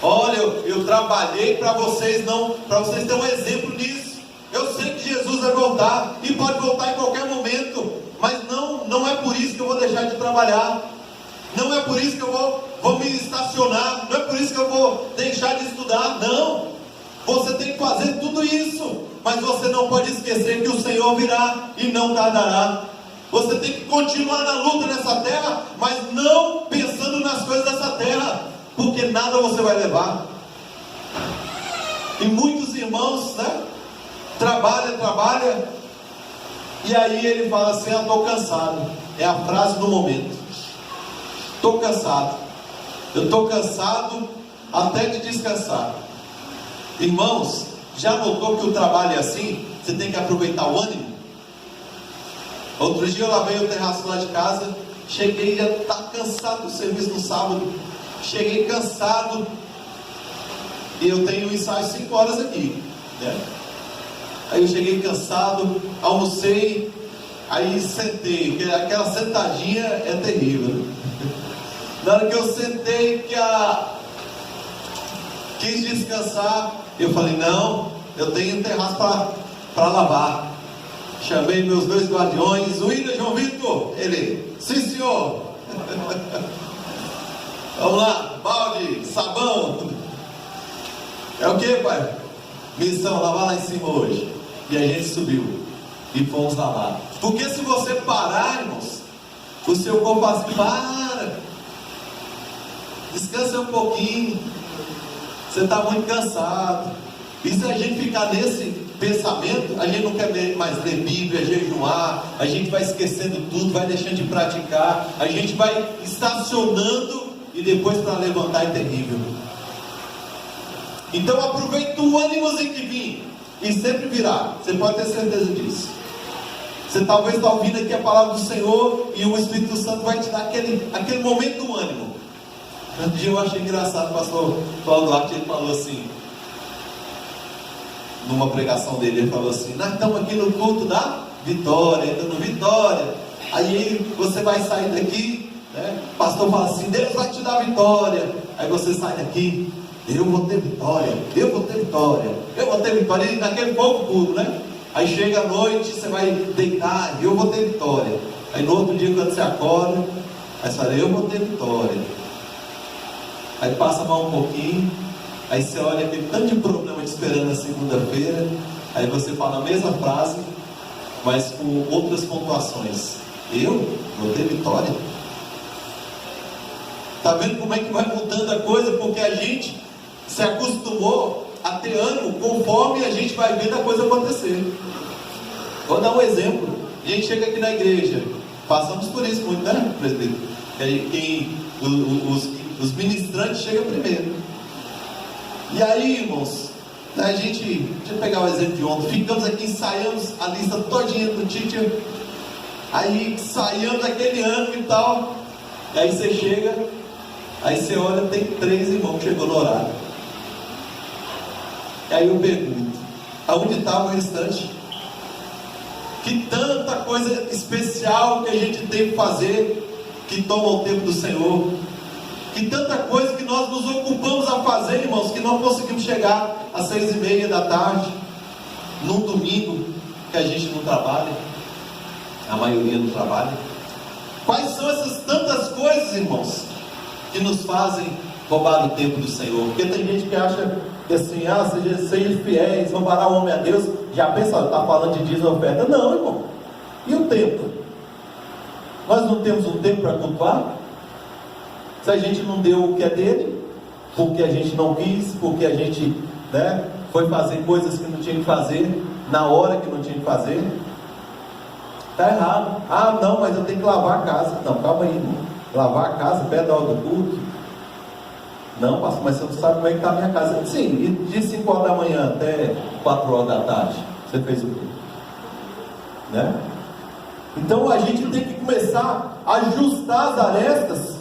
Olha, eu trabalhei para vocês terem um exemplo nisso. Eu sei que Jesus vai voltar, e pode voltar em qualquer momento, mas não é por isso que eu vou deixar de trabalhar, não é por isso que eu vou me estacionar, não é por isso que eu vou deixar de estudar. Não, você tem que fazer tudo isso, mas você não pode esquecer que o Senhor virá e não tardará. Você tem que continuar na luta nessa terra, mas não pensando nas coisas dessa terra, porque nada você vai levar. E muitos irmãos, trabalha, e aí ele fala assim: eu estou cansado. É a frase do momento. Estou cansado. Eu estou cansado até de descansar. Irmãos, já notou que o trabalho é assim? Você tem que aproveitar o ânimo. Outro dia eu lavei o terraço lá de casa, cheguei, já está cansado do serviço no sábado, cheguei cansado, e eu tenho um ensaio 5 horas aqui, né? Aí eu cheguei cansado, almocei, aí sentei, porque aquela sentadinha é terrível. Na hora que eu sentei, quis descansar, eu falei: não, eu tenho um terraço para lavar. Chamei meus 2 guardiões, o William, João Vitor, ele: sim senhor. Vamos lá, balde, sabão. É o que, pai? Missão, lavar lá em cima hoje. E a gente subiu e fomos lavar. Porque se você parar, irmãos, o seu corpo fala assim: para, descansa um pouquinho, você está muito cansado. E se a gente ficar nesse pensamento, a gente não quer mais ler Bíblia, jejuar, a gente vai esquecendo tudo, vai deixando de praticar, a gente vai estacionando, e depois para levantar é terrível. Então aproveita o ânimozinho que vir, e sempre virá, você pode ter certeza disso. Você talvez está ouvindo aqui a palavra do Senhor, e o Espírito Santo vai te dar aquele momento do ânimo. Um dia eu achei engraçado, o pastor Paulo Duarte, ele falou assim, numa pregação dele, ele falou assim: nós estamos aqui no culto da vitória, dando vitória. Aí você vai sair daqui, né? O pastor fala assim: Deus vai te dar vitória. Aí você sai daqui: eu vou ter vitória, eu vou ter vitória, eu vou ter vitória. E naquele fogo puro, né? Aí chega a noite, você vai deitar: eu vou ter vitória. Aí no outro dia, quando você acorda, aí você fala: eu vou ter vitória. Aí passa mal um pouquinho, aí você olha aquele tanto de problema te esperando na segunda-feira, aí você fala a mesma frase, mas com outras pontuações: eu vou ter vitória. Está vendo como é que vai mudando a coisa? Porque a gente se acostumou a ter ânimo conforme a gente vai vendo a coisa acontecer. Vou dar um exemplo. A gente chega aqui na igreja, passamos por isso muito, né, presbítero? Os ministrantes chegam primeiro. E aí, irmãos, deixa eu pegar o exemplo de ontem. Ficamos aqui, ensaiamos a lista todinha do teacher, aí ensaiamos aquele ano e tal. E aí você chega, aí você olha, tem 3 irmãos que chegou no horário. E aí eu pergunto: aonde estava o restante? Que tanta coisa especial que a gente tem que fazer, que toma o tempo do Senhor. Que tanta coisa que nós nos ocupamos a fazer, irmãos, que não conseguimos chegar às 6:30 da tarde, num domingo que a gente não trabalha, a maioria não trabalha. Quais são essas tantas coisas, irmãos, que nos fazem roubar o tempo do Senhor? Porque tem gente que acha que assim: sejam fiéis, roubará o homem a Deus. Já pensa, está falando de dízimo e oferta? Não, irmão. E o tempo? Nós não temos um tempo para cultuar? Se a gente não deu o que é dele, porque a gente não quis, porque a gente, foi fazer coisas que não tinha que fazer, na hora que não tinha que fazer, está errado. Ah, não, mas eu tenho que lavar a casa. Não, calma aí, irmão. Lavar a casa perto da hora do culto? Não, pastor, mas você não sabe como é que está a minha casa. Sim, e de 5 horas da manhã até 4 horas da tarde, você fez o quê? Né? Então a gente tem que começar a ajustar as arestas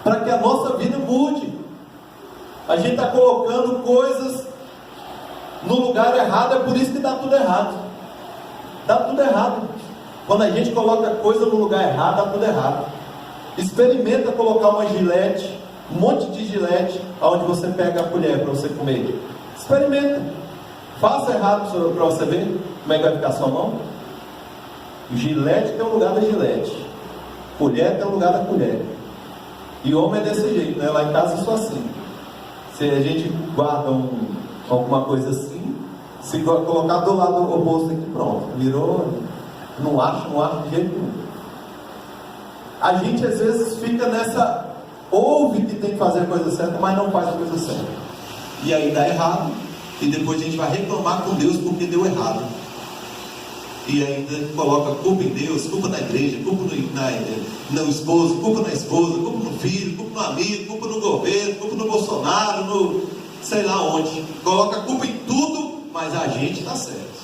para que a nossa vida mude. A gente está colocando coisas no lugar errado, é por isso que dá tudo errado. Dá tudo errado. Quando a gente coloca coisa no lugar errado, dá tudo errado. Experimenta colocar uma gilete um monte de gilete, onde você pega a colher para você comer. Experimenta. Faça errado para você ver como é que vai ficar a sua mão. Gilete tem o lugar da gilete. Colher tem o lugar da colher. E homem é desse jeito, né? Lá em casa eu sou assim. Se a gente guarda alguma coisa assim, se colocar do lado oposto aqui, pronto. Virou, não acho de jeito nenhum. A gente às vezes fica nessa, ouve que tem que fazer a coisa certa, mas não faz a coisa certa. E aí dá errado. E depois a gente vai reclamar com Deus porque deu errado. E ainda coloca culpa em Deus, culpa na igreja, culpa no esposo, culpa na esposa, culpa no filho, culpa no amigo, culpa no governo, culpa no Bolsonaro, no sei lá onde. Coloca culpa em tudo, mas a gente está certo.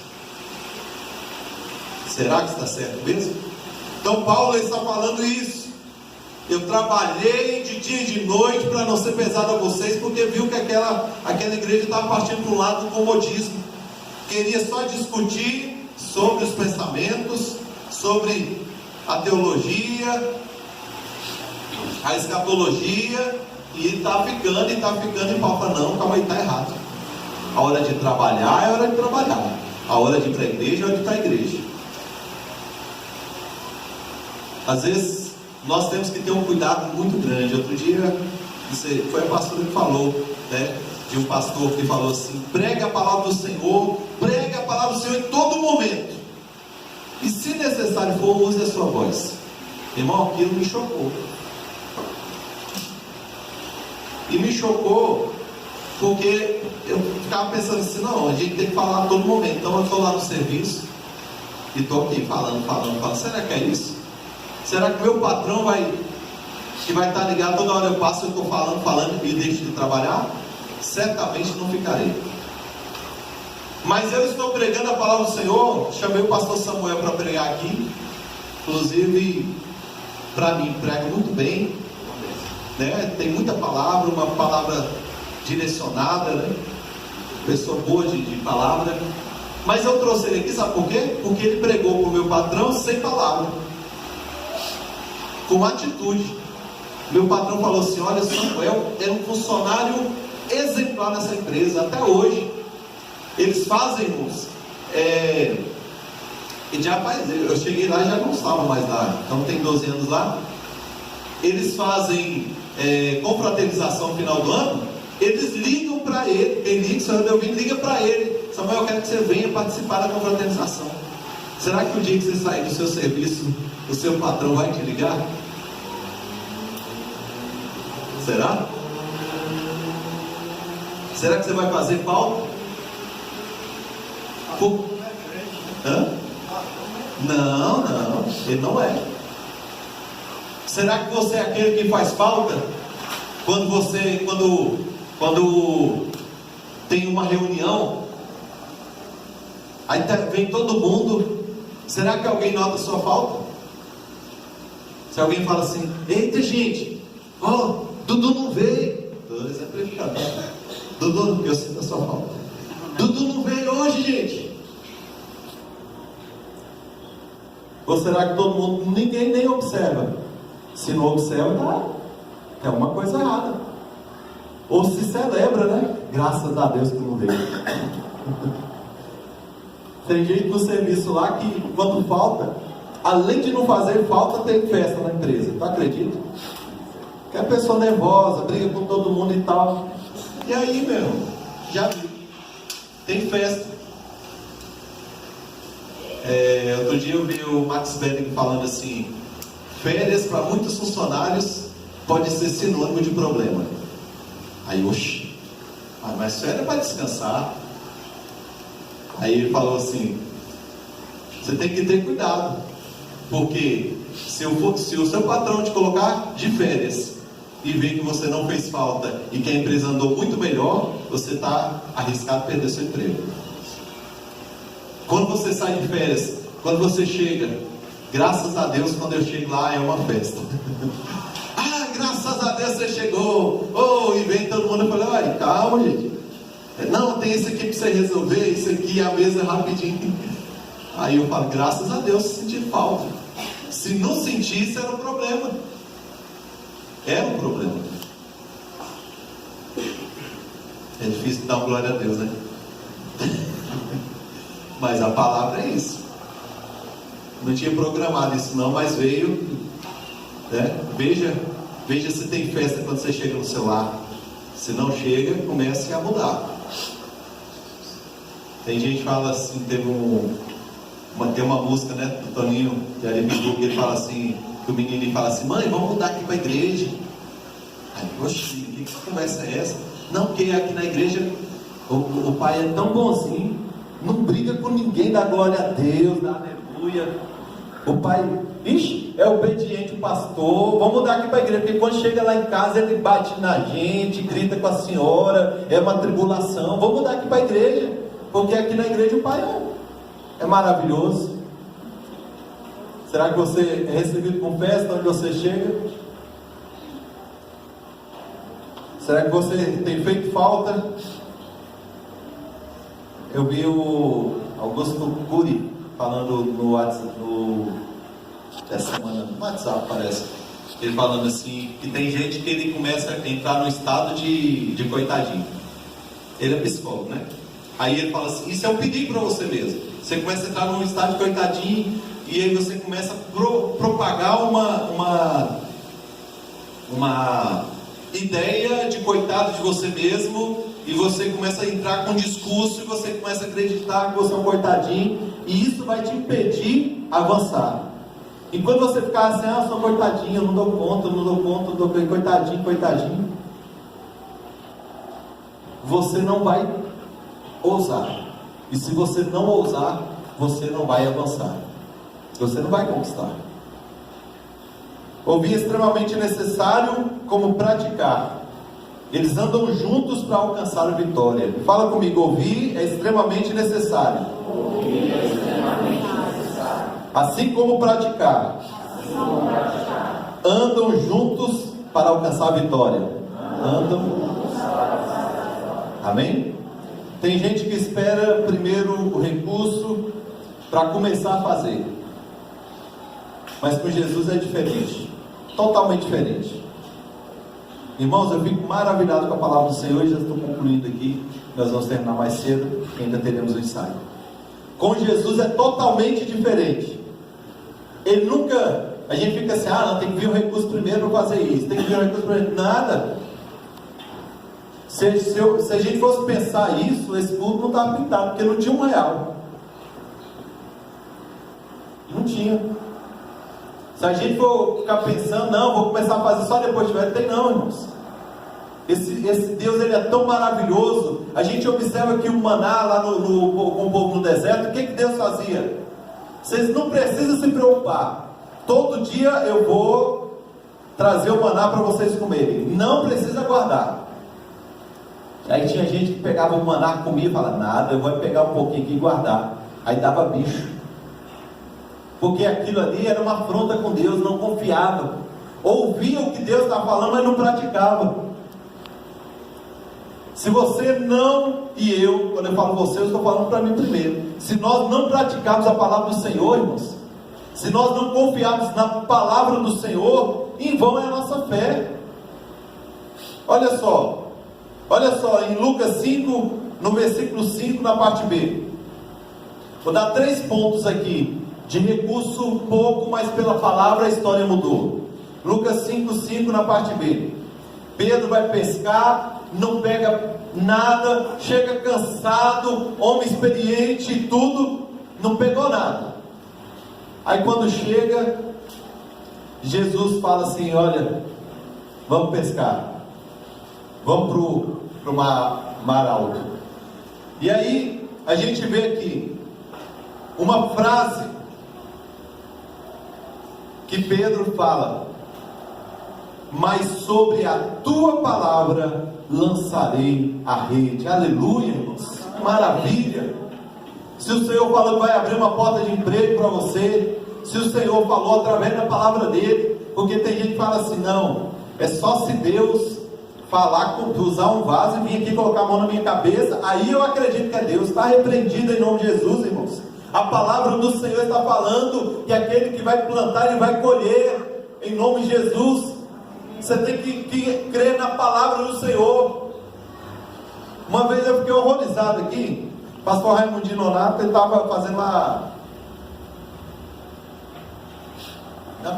Será que está certo mesmo? Então Paulo está falando isso. Eu trabalhei de dia e de noite para não ser pesado a vocês, porque viu que aquela igreja estava partindo para um lado do comodismo. Queria só discutir sobre os pensamentos, sobre a teologia, a escatologia, e está ficando e Paulo fala, não, calma aí, está errado. A hora de trabalhar é hora de trabalhar, a hora de ir para a igreja é hora de ir para a igreja. Às vezes nós temos que ter um cuidado muito grande. Outro dia foi a pastora que falou, né, de um pastor que falou assim: prega a palavra do Senhor, prega a palavra do Senhor em todo momento, e se necessário for, use a sua voz. Irmão, aquilo me chocou. E me chocou porque eu ficava pensando assim, não, a gente tem que falar a todo momento. Então eu estou lá no serviço e estou aqui falando, será que é isso? Será que meu patrão vai estar ligado toda hora eu passo, eu estou falando e deixo de trabalhar? Certamente não ficarei. Mas eu estou pregando a palavra do Senhor. Chamei o pastor Samuel para pregar aqui. Inclusive, para mim, prega muito bem, né? Tem muita palavra, uma palavra direcionada, né? Pessoa boa de palavra. Mas eu trouxe ele aqui, sabe por quê? Porque ele pregou para o meu patrão sem palavra, com atitude. Meu patrão falou assim: olha, Samuel é um funcionário exemplar nessa empresa, até hoje. Eles fazem e já faz, eu cheguei lá e já não estava mais lá, então tem 12 anos lá. Eles fazem confraternização no final do ano. Eles ligam para ele, quem liga, o senhor Delvino liga para ele: Samuel, eu quero que você venha participar da confraternização. Será que o dia que você sair do seu serviço, o seu patrão vai te ligar? Será? Será que você vai fazer falta? Hã? Não, ele não é. Será que você é aquele que faz falta quando tem uma reunião, aí vem todo mundo? Será que alguém nota a sua falta? Se alguém fala assim: eita gente, Dudu não veio. Isso é prejudicado. Dudu, eu sinto a sua falta. Dudu não veio hoje, gente. Ou será que todo mundo, ninguém nem observa? Se não observa, é uma coisa errada. Ou se celebra, né? Graças a Deus que não veio. Tem gente no serviço lá que, quando falta, além de não fazer falta, tem festa na empresa. Tu acredita? Que a pessoa nervosa, briga com todo mundo e tal. E aí, meu, já vi. Tem festa. Outro dia eu vi o Max Belling falando assim: férias para muitos funcionários pode ser sinônimo de problema. Aí, mas férias é para descansar. Aí ele falou assim: você tem que ter cuidado, porque se o seu patrão te colocar de férias e ver que você não fez falta e que a empresa andou muito melhor, você está arriscado a perder seu emprego. Quando você sai de férias, quando você chega, graças a Deus, quando eu chego lá é uma festa. Graças a Deus você chegou. E vem todo mundo falando: ai, calma, gente. Não, tem isso aqui para você resolver, isso aqui, a mesa rapidinho. Aí eu falo: graças a Deus, senti falta. Se não sentisse, era um problema. Era um problema. É difícil dar uma glória a Deus, né? Mas a palavra é isso. Não tinha programado isso não, mas veio, né? Veja se tem festa quando você chega no seu lar. Se não chega, comece a mudar. Tem gente que fala assim, tem uma música, né, do Toninho, que ele fala assim, que o menino fala assim, mãe, vamos mudar aqui para a igreja. Aí, poxa, que conversa é essa? Não, porque aqui na igreja o pai é tão bonzinho, não briga com ninguém, dá glória a Deus, dá aleluia. O pai, é obediente o pastor, vamos mudar aqui para a igreja, porque quando chega lá em casa ele bate na gente, grita com a senhora, é uma tribulação, vamos mudar aqui para a igreja, porque aqui na igreja o pai é maravilhoso. Será que você é recebido com festa onde você chega? Será que você tem feito falta? Eu vi o Augusto Cury falando no WhatsApp, essa semana, no WhatsApp parece, ele falando assim, que tem gente que ele começa a entrar no estado de coitadinho. Ele é psicólogo, né? Aí ele fala assim, isso é um perigo para você mesmo. Você começa a entrar num estado de coitadinho, e aí você começa a propagar uma ideia de coitado de você mesmo, e você começa a entrar com um discurso, e você começa a acreditar que você é um coitadinho, e isso vai te impedir avançar. E quando você ficar assim, eu sou coitadinho, eu não dou conta, coitadinho, você não vai ousar. E se você não ousar, você não vai avançar. Você não vai conquistar. Ouvir é extremamente necessário, como praticar. Eles andam juntos para alcançar a vitória. Fala comigo, ouvir é extremamente necessário. Assim como praticar. Andam juntos para alcançar a vitória. Amém? Tem gente que espera primeiro o recurso para começar a fazer. Mas com Jesus é diferente. Totalmente diferente. Irmãos, eu fico maravilhado com a palavra do Senhor. E já estou concluindo aqui. Nós vamos terminar mais cedo, ainda teremos o ensaio. Com Jesus é totalmente diferente. Ele nunca... A gente fica assim, não, tem que vir um recurso primeiro para fazer isso, tem que vir um recurso primeiro. Nada. Se a gente fosse pensar isso, esse culto não estava pintado, porque não tinha R$1. Não tinha. Se a gente for ficar pensando, não, vou começar a fazer só depois de velho, tem não, irmãos. Esse Deus, ele é tão maravilhoso. A gente observa que o maná lá com o povo no deserto, o que Deus fazia? Vocês não precisam se preocupar. Todo dia eu vou trazer o maná para vocês comerem. Não precisa guardar. Aí tinha gente que pegava o maná, comia e falava, nada, eu vou pegar um pouquinho aqui e guardar. Aí dava bicho. Porque aquilo ali era uma afronta com Deus, não confiava. Ouvia o que Deus estava falando, mas não praticava. Se você não, e eu, quando eu falo você, eu estou falando para mim primeiro. Se nós não praticarmos a palavra do Senhor, irmãos, se nós não confiarmos na palavra do Senhor, em vão é a nossa fé. Olha só, em Lucas 5, no versículo 5, na parte B. Vou dar 3 pontos aqui, de recurso pouco, mas pela palavra a história mudou. Lucas 5:5 na parte B. Pedro vai pescar, não pega nada, chega cansado, homem experiente e tudo, não pegou nada. Aí quando chega, Jesus fala assim, olha, vamos pescar, vamos para o mar alto. E aí a gente vê aqui uma frase que Pedro fala, mas sobre a tua palavra lançarei a rede. Aleluia, irmãos, maravilha. Se o Senhor falou que vai abrir uma porta de emprego para você, se o Senhor falou através da palavra dele, porque tem gente que fala assim, não, é só se Deus falar, usar um vaso e vir aqui colocar a mão na minha cabeça, aí eu acredito que é Deus. Está repreendido em nome de Jesus, irmãos. A palavra do Senhor está falando que aquele que vai plantar, ele vai colher, em nome de Jesus. Você tem que crer na palavra do Senhor. Uma vez eu fiquei horrorizado aqui, pastor Raimundinho Nonato, ele estava fazendo uma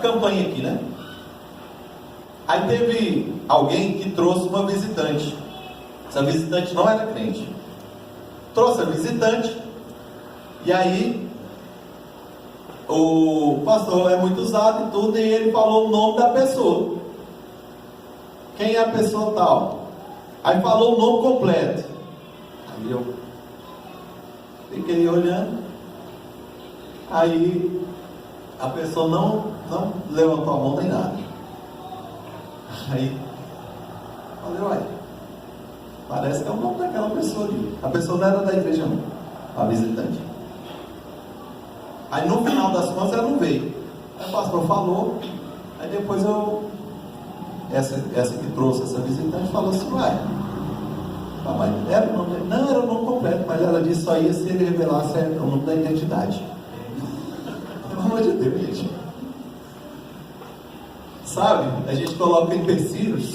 campanha aqui, né? Aí teve alguém que trouxe uma visitante. Essa visitante não era crente. Trouxe a visitante. E aí o pastor é muito usado e tudo, e ele falou o nome da pessoa. Quem é a pessoa tal? Aí falou o nome completo. Aí eu fiquei olhando. Aí a pessoa não levantou a mão nem nada. Aí falei, uai, parece que é o nome daquela pessoa ali. A pessoa não era da igreja não, a visitante. Aí no final das contas ela não veio. Aí o pastor falou. Aí depois essa que trouxe essa visitante falou assim, uai, mas era o nome, não era o nome completo, mas ela disse só ia se ele revelasse o nome da identidade. Pelo amor de Deus, gente. Sabe, a gente coloca empecilhos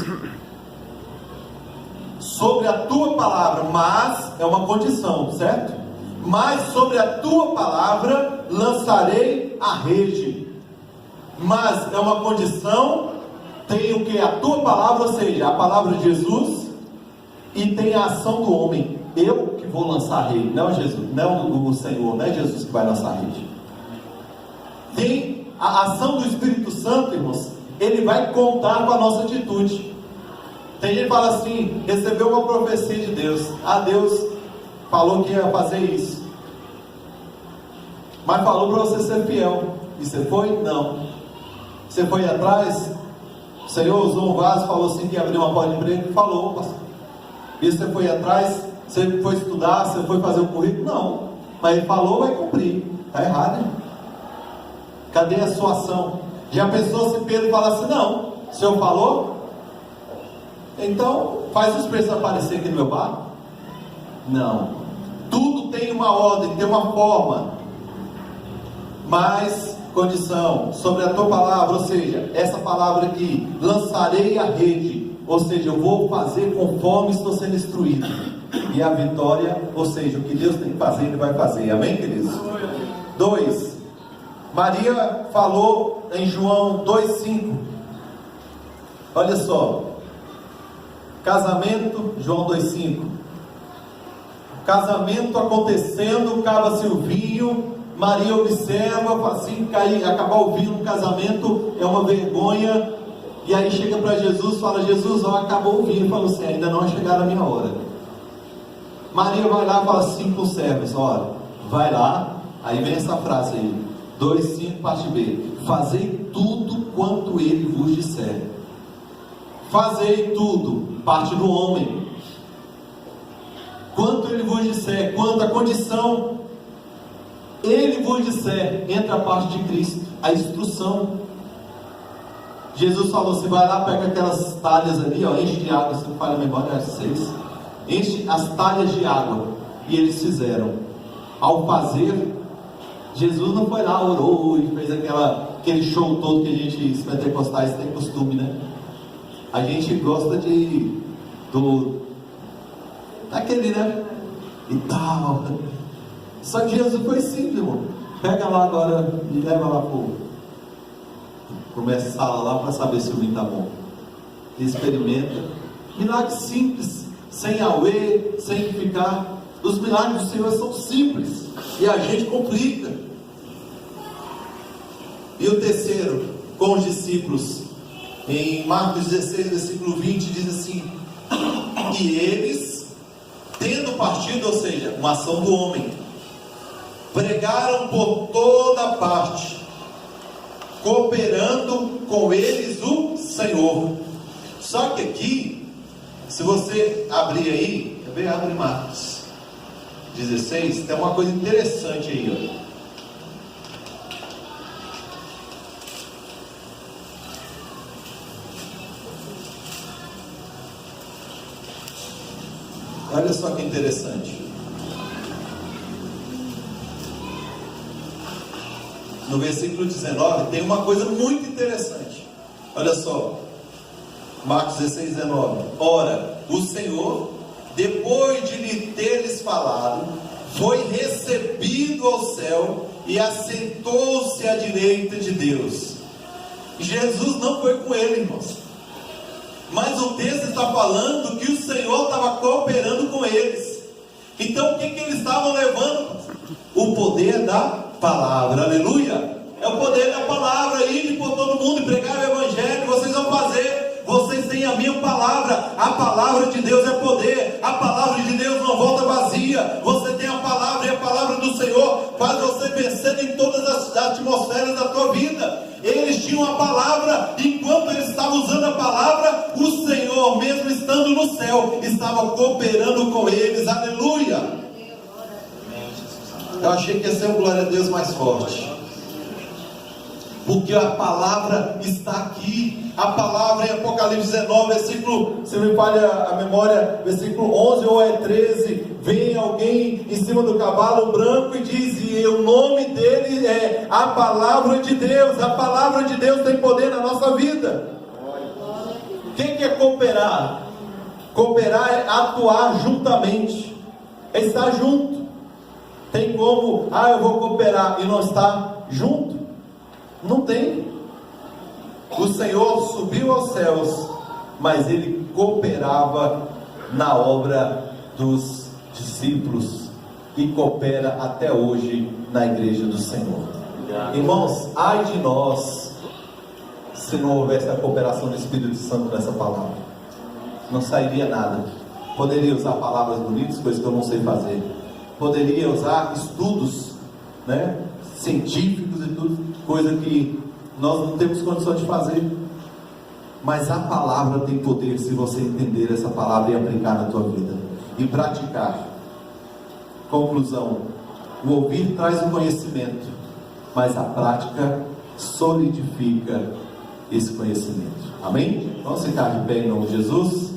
sobre a tua palavra, mas é uma condição, certo? Mas sobre a tua palavra lançarei a rede. Mas é uma condição, tem o que? A tua palavra, ou seja, a palavra de Jesus, e tem a ação do homem. Eu que vou lançar a rede, não Jesus, não o Senhor, não é Jesus que vai lançar a rede. Tem a ação do Espírito Santo, irmãos. Ele vai contar com a nossa atitude. Tem gente que fala assim, recebeu uma profecia de Deus. Deus falou que ia fazer isso, mas falou para você ser fiel. E você foi? Não. Você foi atrás? O Senhor usou um vaso, falou assim que ia abrir uma porta de emprego? Falou, pastor. E você foi atrás? Você foi estudar? Você foi fazer um currículo? Não. Mas ele falou, vai cumprir. Está errado, hein? Cadê a sua ação? Já pensou se Pedro fala assim, não, o Senhor falou? Então, faz os preços aparecer aqui no meu barco? Não. Tudo tem uma ordem, tem uma forma. Mas, condição, sobre a tua palavra, ou seja, essa palavra aqui, lançarei a rede, ou seja, eu vou fazer conforme estou sendo instruído. E a vitória, ou seja, o que Deus tem que fazer, Ele vai fazer. Amém, queridos? 2. Maria falou em João 2,5. Olha só. Casamento, João 2,5. Casamento acontecendo, acaba-se o vinho. Maria observa, assim, acabar o vinho no casamento é uma vergonha. E aí chega para Jesus, fala, Jesus, ó, acabou o vinho. Fala assim, ainda não é chegada a minha hora. Maria vai lá e fala assim para os servos, olha, vai lá, aí vem essa frase aí, 2,5 parte B, fazei tudo quanto ele vos disser. Fazei tudo, parte do homem, quanto ele vos disser, quanto a condição, ele vos disser, entra a parte de Cristo, a instrução. Jesus falou assim, vai lá, pega aquelas talhas ali, ó, enche de água, se não falha a memória, é 6, enche as talhas de água, e eles fizeram. Ao fazer, Jesus não foi lá, orou e fez aquele show todo que a gente, os pentecostais, tem costume, né? A gente gosta daquele, né? E tal. Só que Jesus foi simples, irmão. Pega lá agora e leva lá começa a sala lá para saber se o vinho está bom. Experimenta. Milagre simples, sem auê, sem ficar. Os milagres do Senhor são simples e a gente complica. E o terceiro, com os discípulos, em Marcos 16, versículo 20, diz assim: e eles, tendo partido, ou seja, uma ação do homem, pregaram por toda parte, cooperando com eles o Senhor. Só que aqui, se você abrir aí, abre Marcos 16, tem uma coisa interessante aí, ó. Olha só que interessante. No versículo 19 tem uma coisa muito interessante. Olha só, Marcos 16, 19. Ora, o Senhor depois de lhe teres falado, foi recebido ao céu e assentou-se à direita de Deus. Jesus não foi com ele, irmãos, mas o texto está falando que o Senhor estava cooperando com eles. Então o que eles estavam levando? O poder da palavra, aleluia. É o poder da palavra, ir por todo mundo e pregar o evangelho. Vocês vão fazer, vocês têm a minha palavra. A palavra de Deus é poder, a palavra de Deus não volta vazia. Você tem a palavra, e a palavra do Senhor faz você vencer em todas as atmosferas da tua vida. Eles tinham a palavra, enquanto eles estavam usando a palavra, o Senhor, mesmo estando no céu, estava cooperando com eles, aleluia. Eu achei que ia ser um glória a Deus mais forte, porque a palavra está aqui. A palavra em Apocalipse 19, versículo, se me falha a memória, versículo 11 ou é 13, vem alguém em cima do cavalo branco e diz, e o nome dele é a palavra de Deus. A palavra de Deus tem poder na nossa vida. O que é cooperar? Cooperar é atuar juntamente, é estar junto. Tem como, eu vou cooperar e não estar junto? Não tem. O Senhor subiu aos céus, mas ele cooperava na obra dos discípulos e coopera até hoje na igreja do Senhor. Irmãos, ai de nós se não houvesse a cooperação do Espírito Santo nessa palavra. Não sairia nada. Poderia usar palavras bonitas, coisas que eu não sei fazer. Poderia usar estudos, científicos e tudo, coisa que nós não temos condição de fazer. Mas a palavra tem poder se você entender essa palavra e aplicar na tua vida e praticar. Conclusão: o ouvir traz o conhecimento, mas a prática solidifica esse conhecimento. Amém? Vamos ficar de pé em nome de Jesus.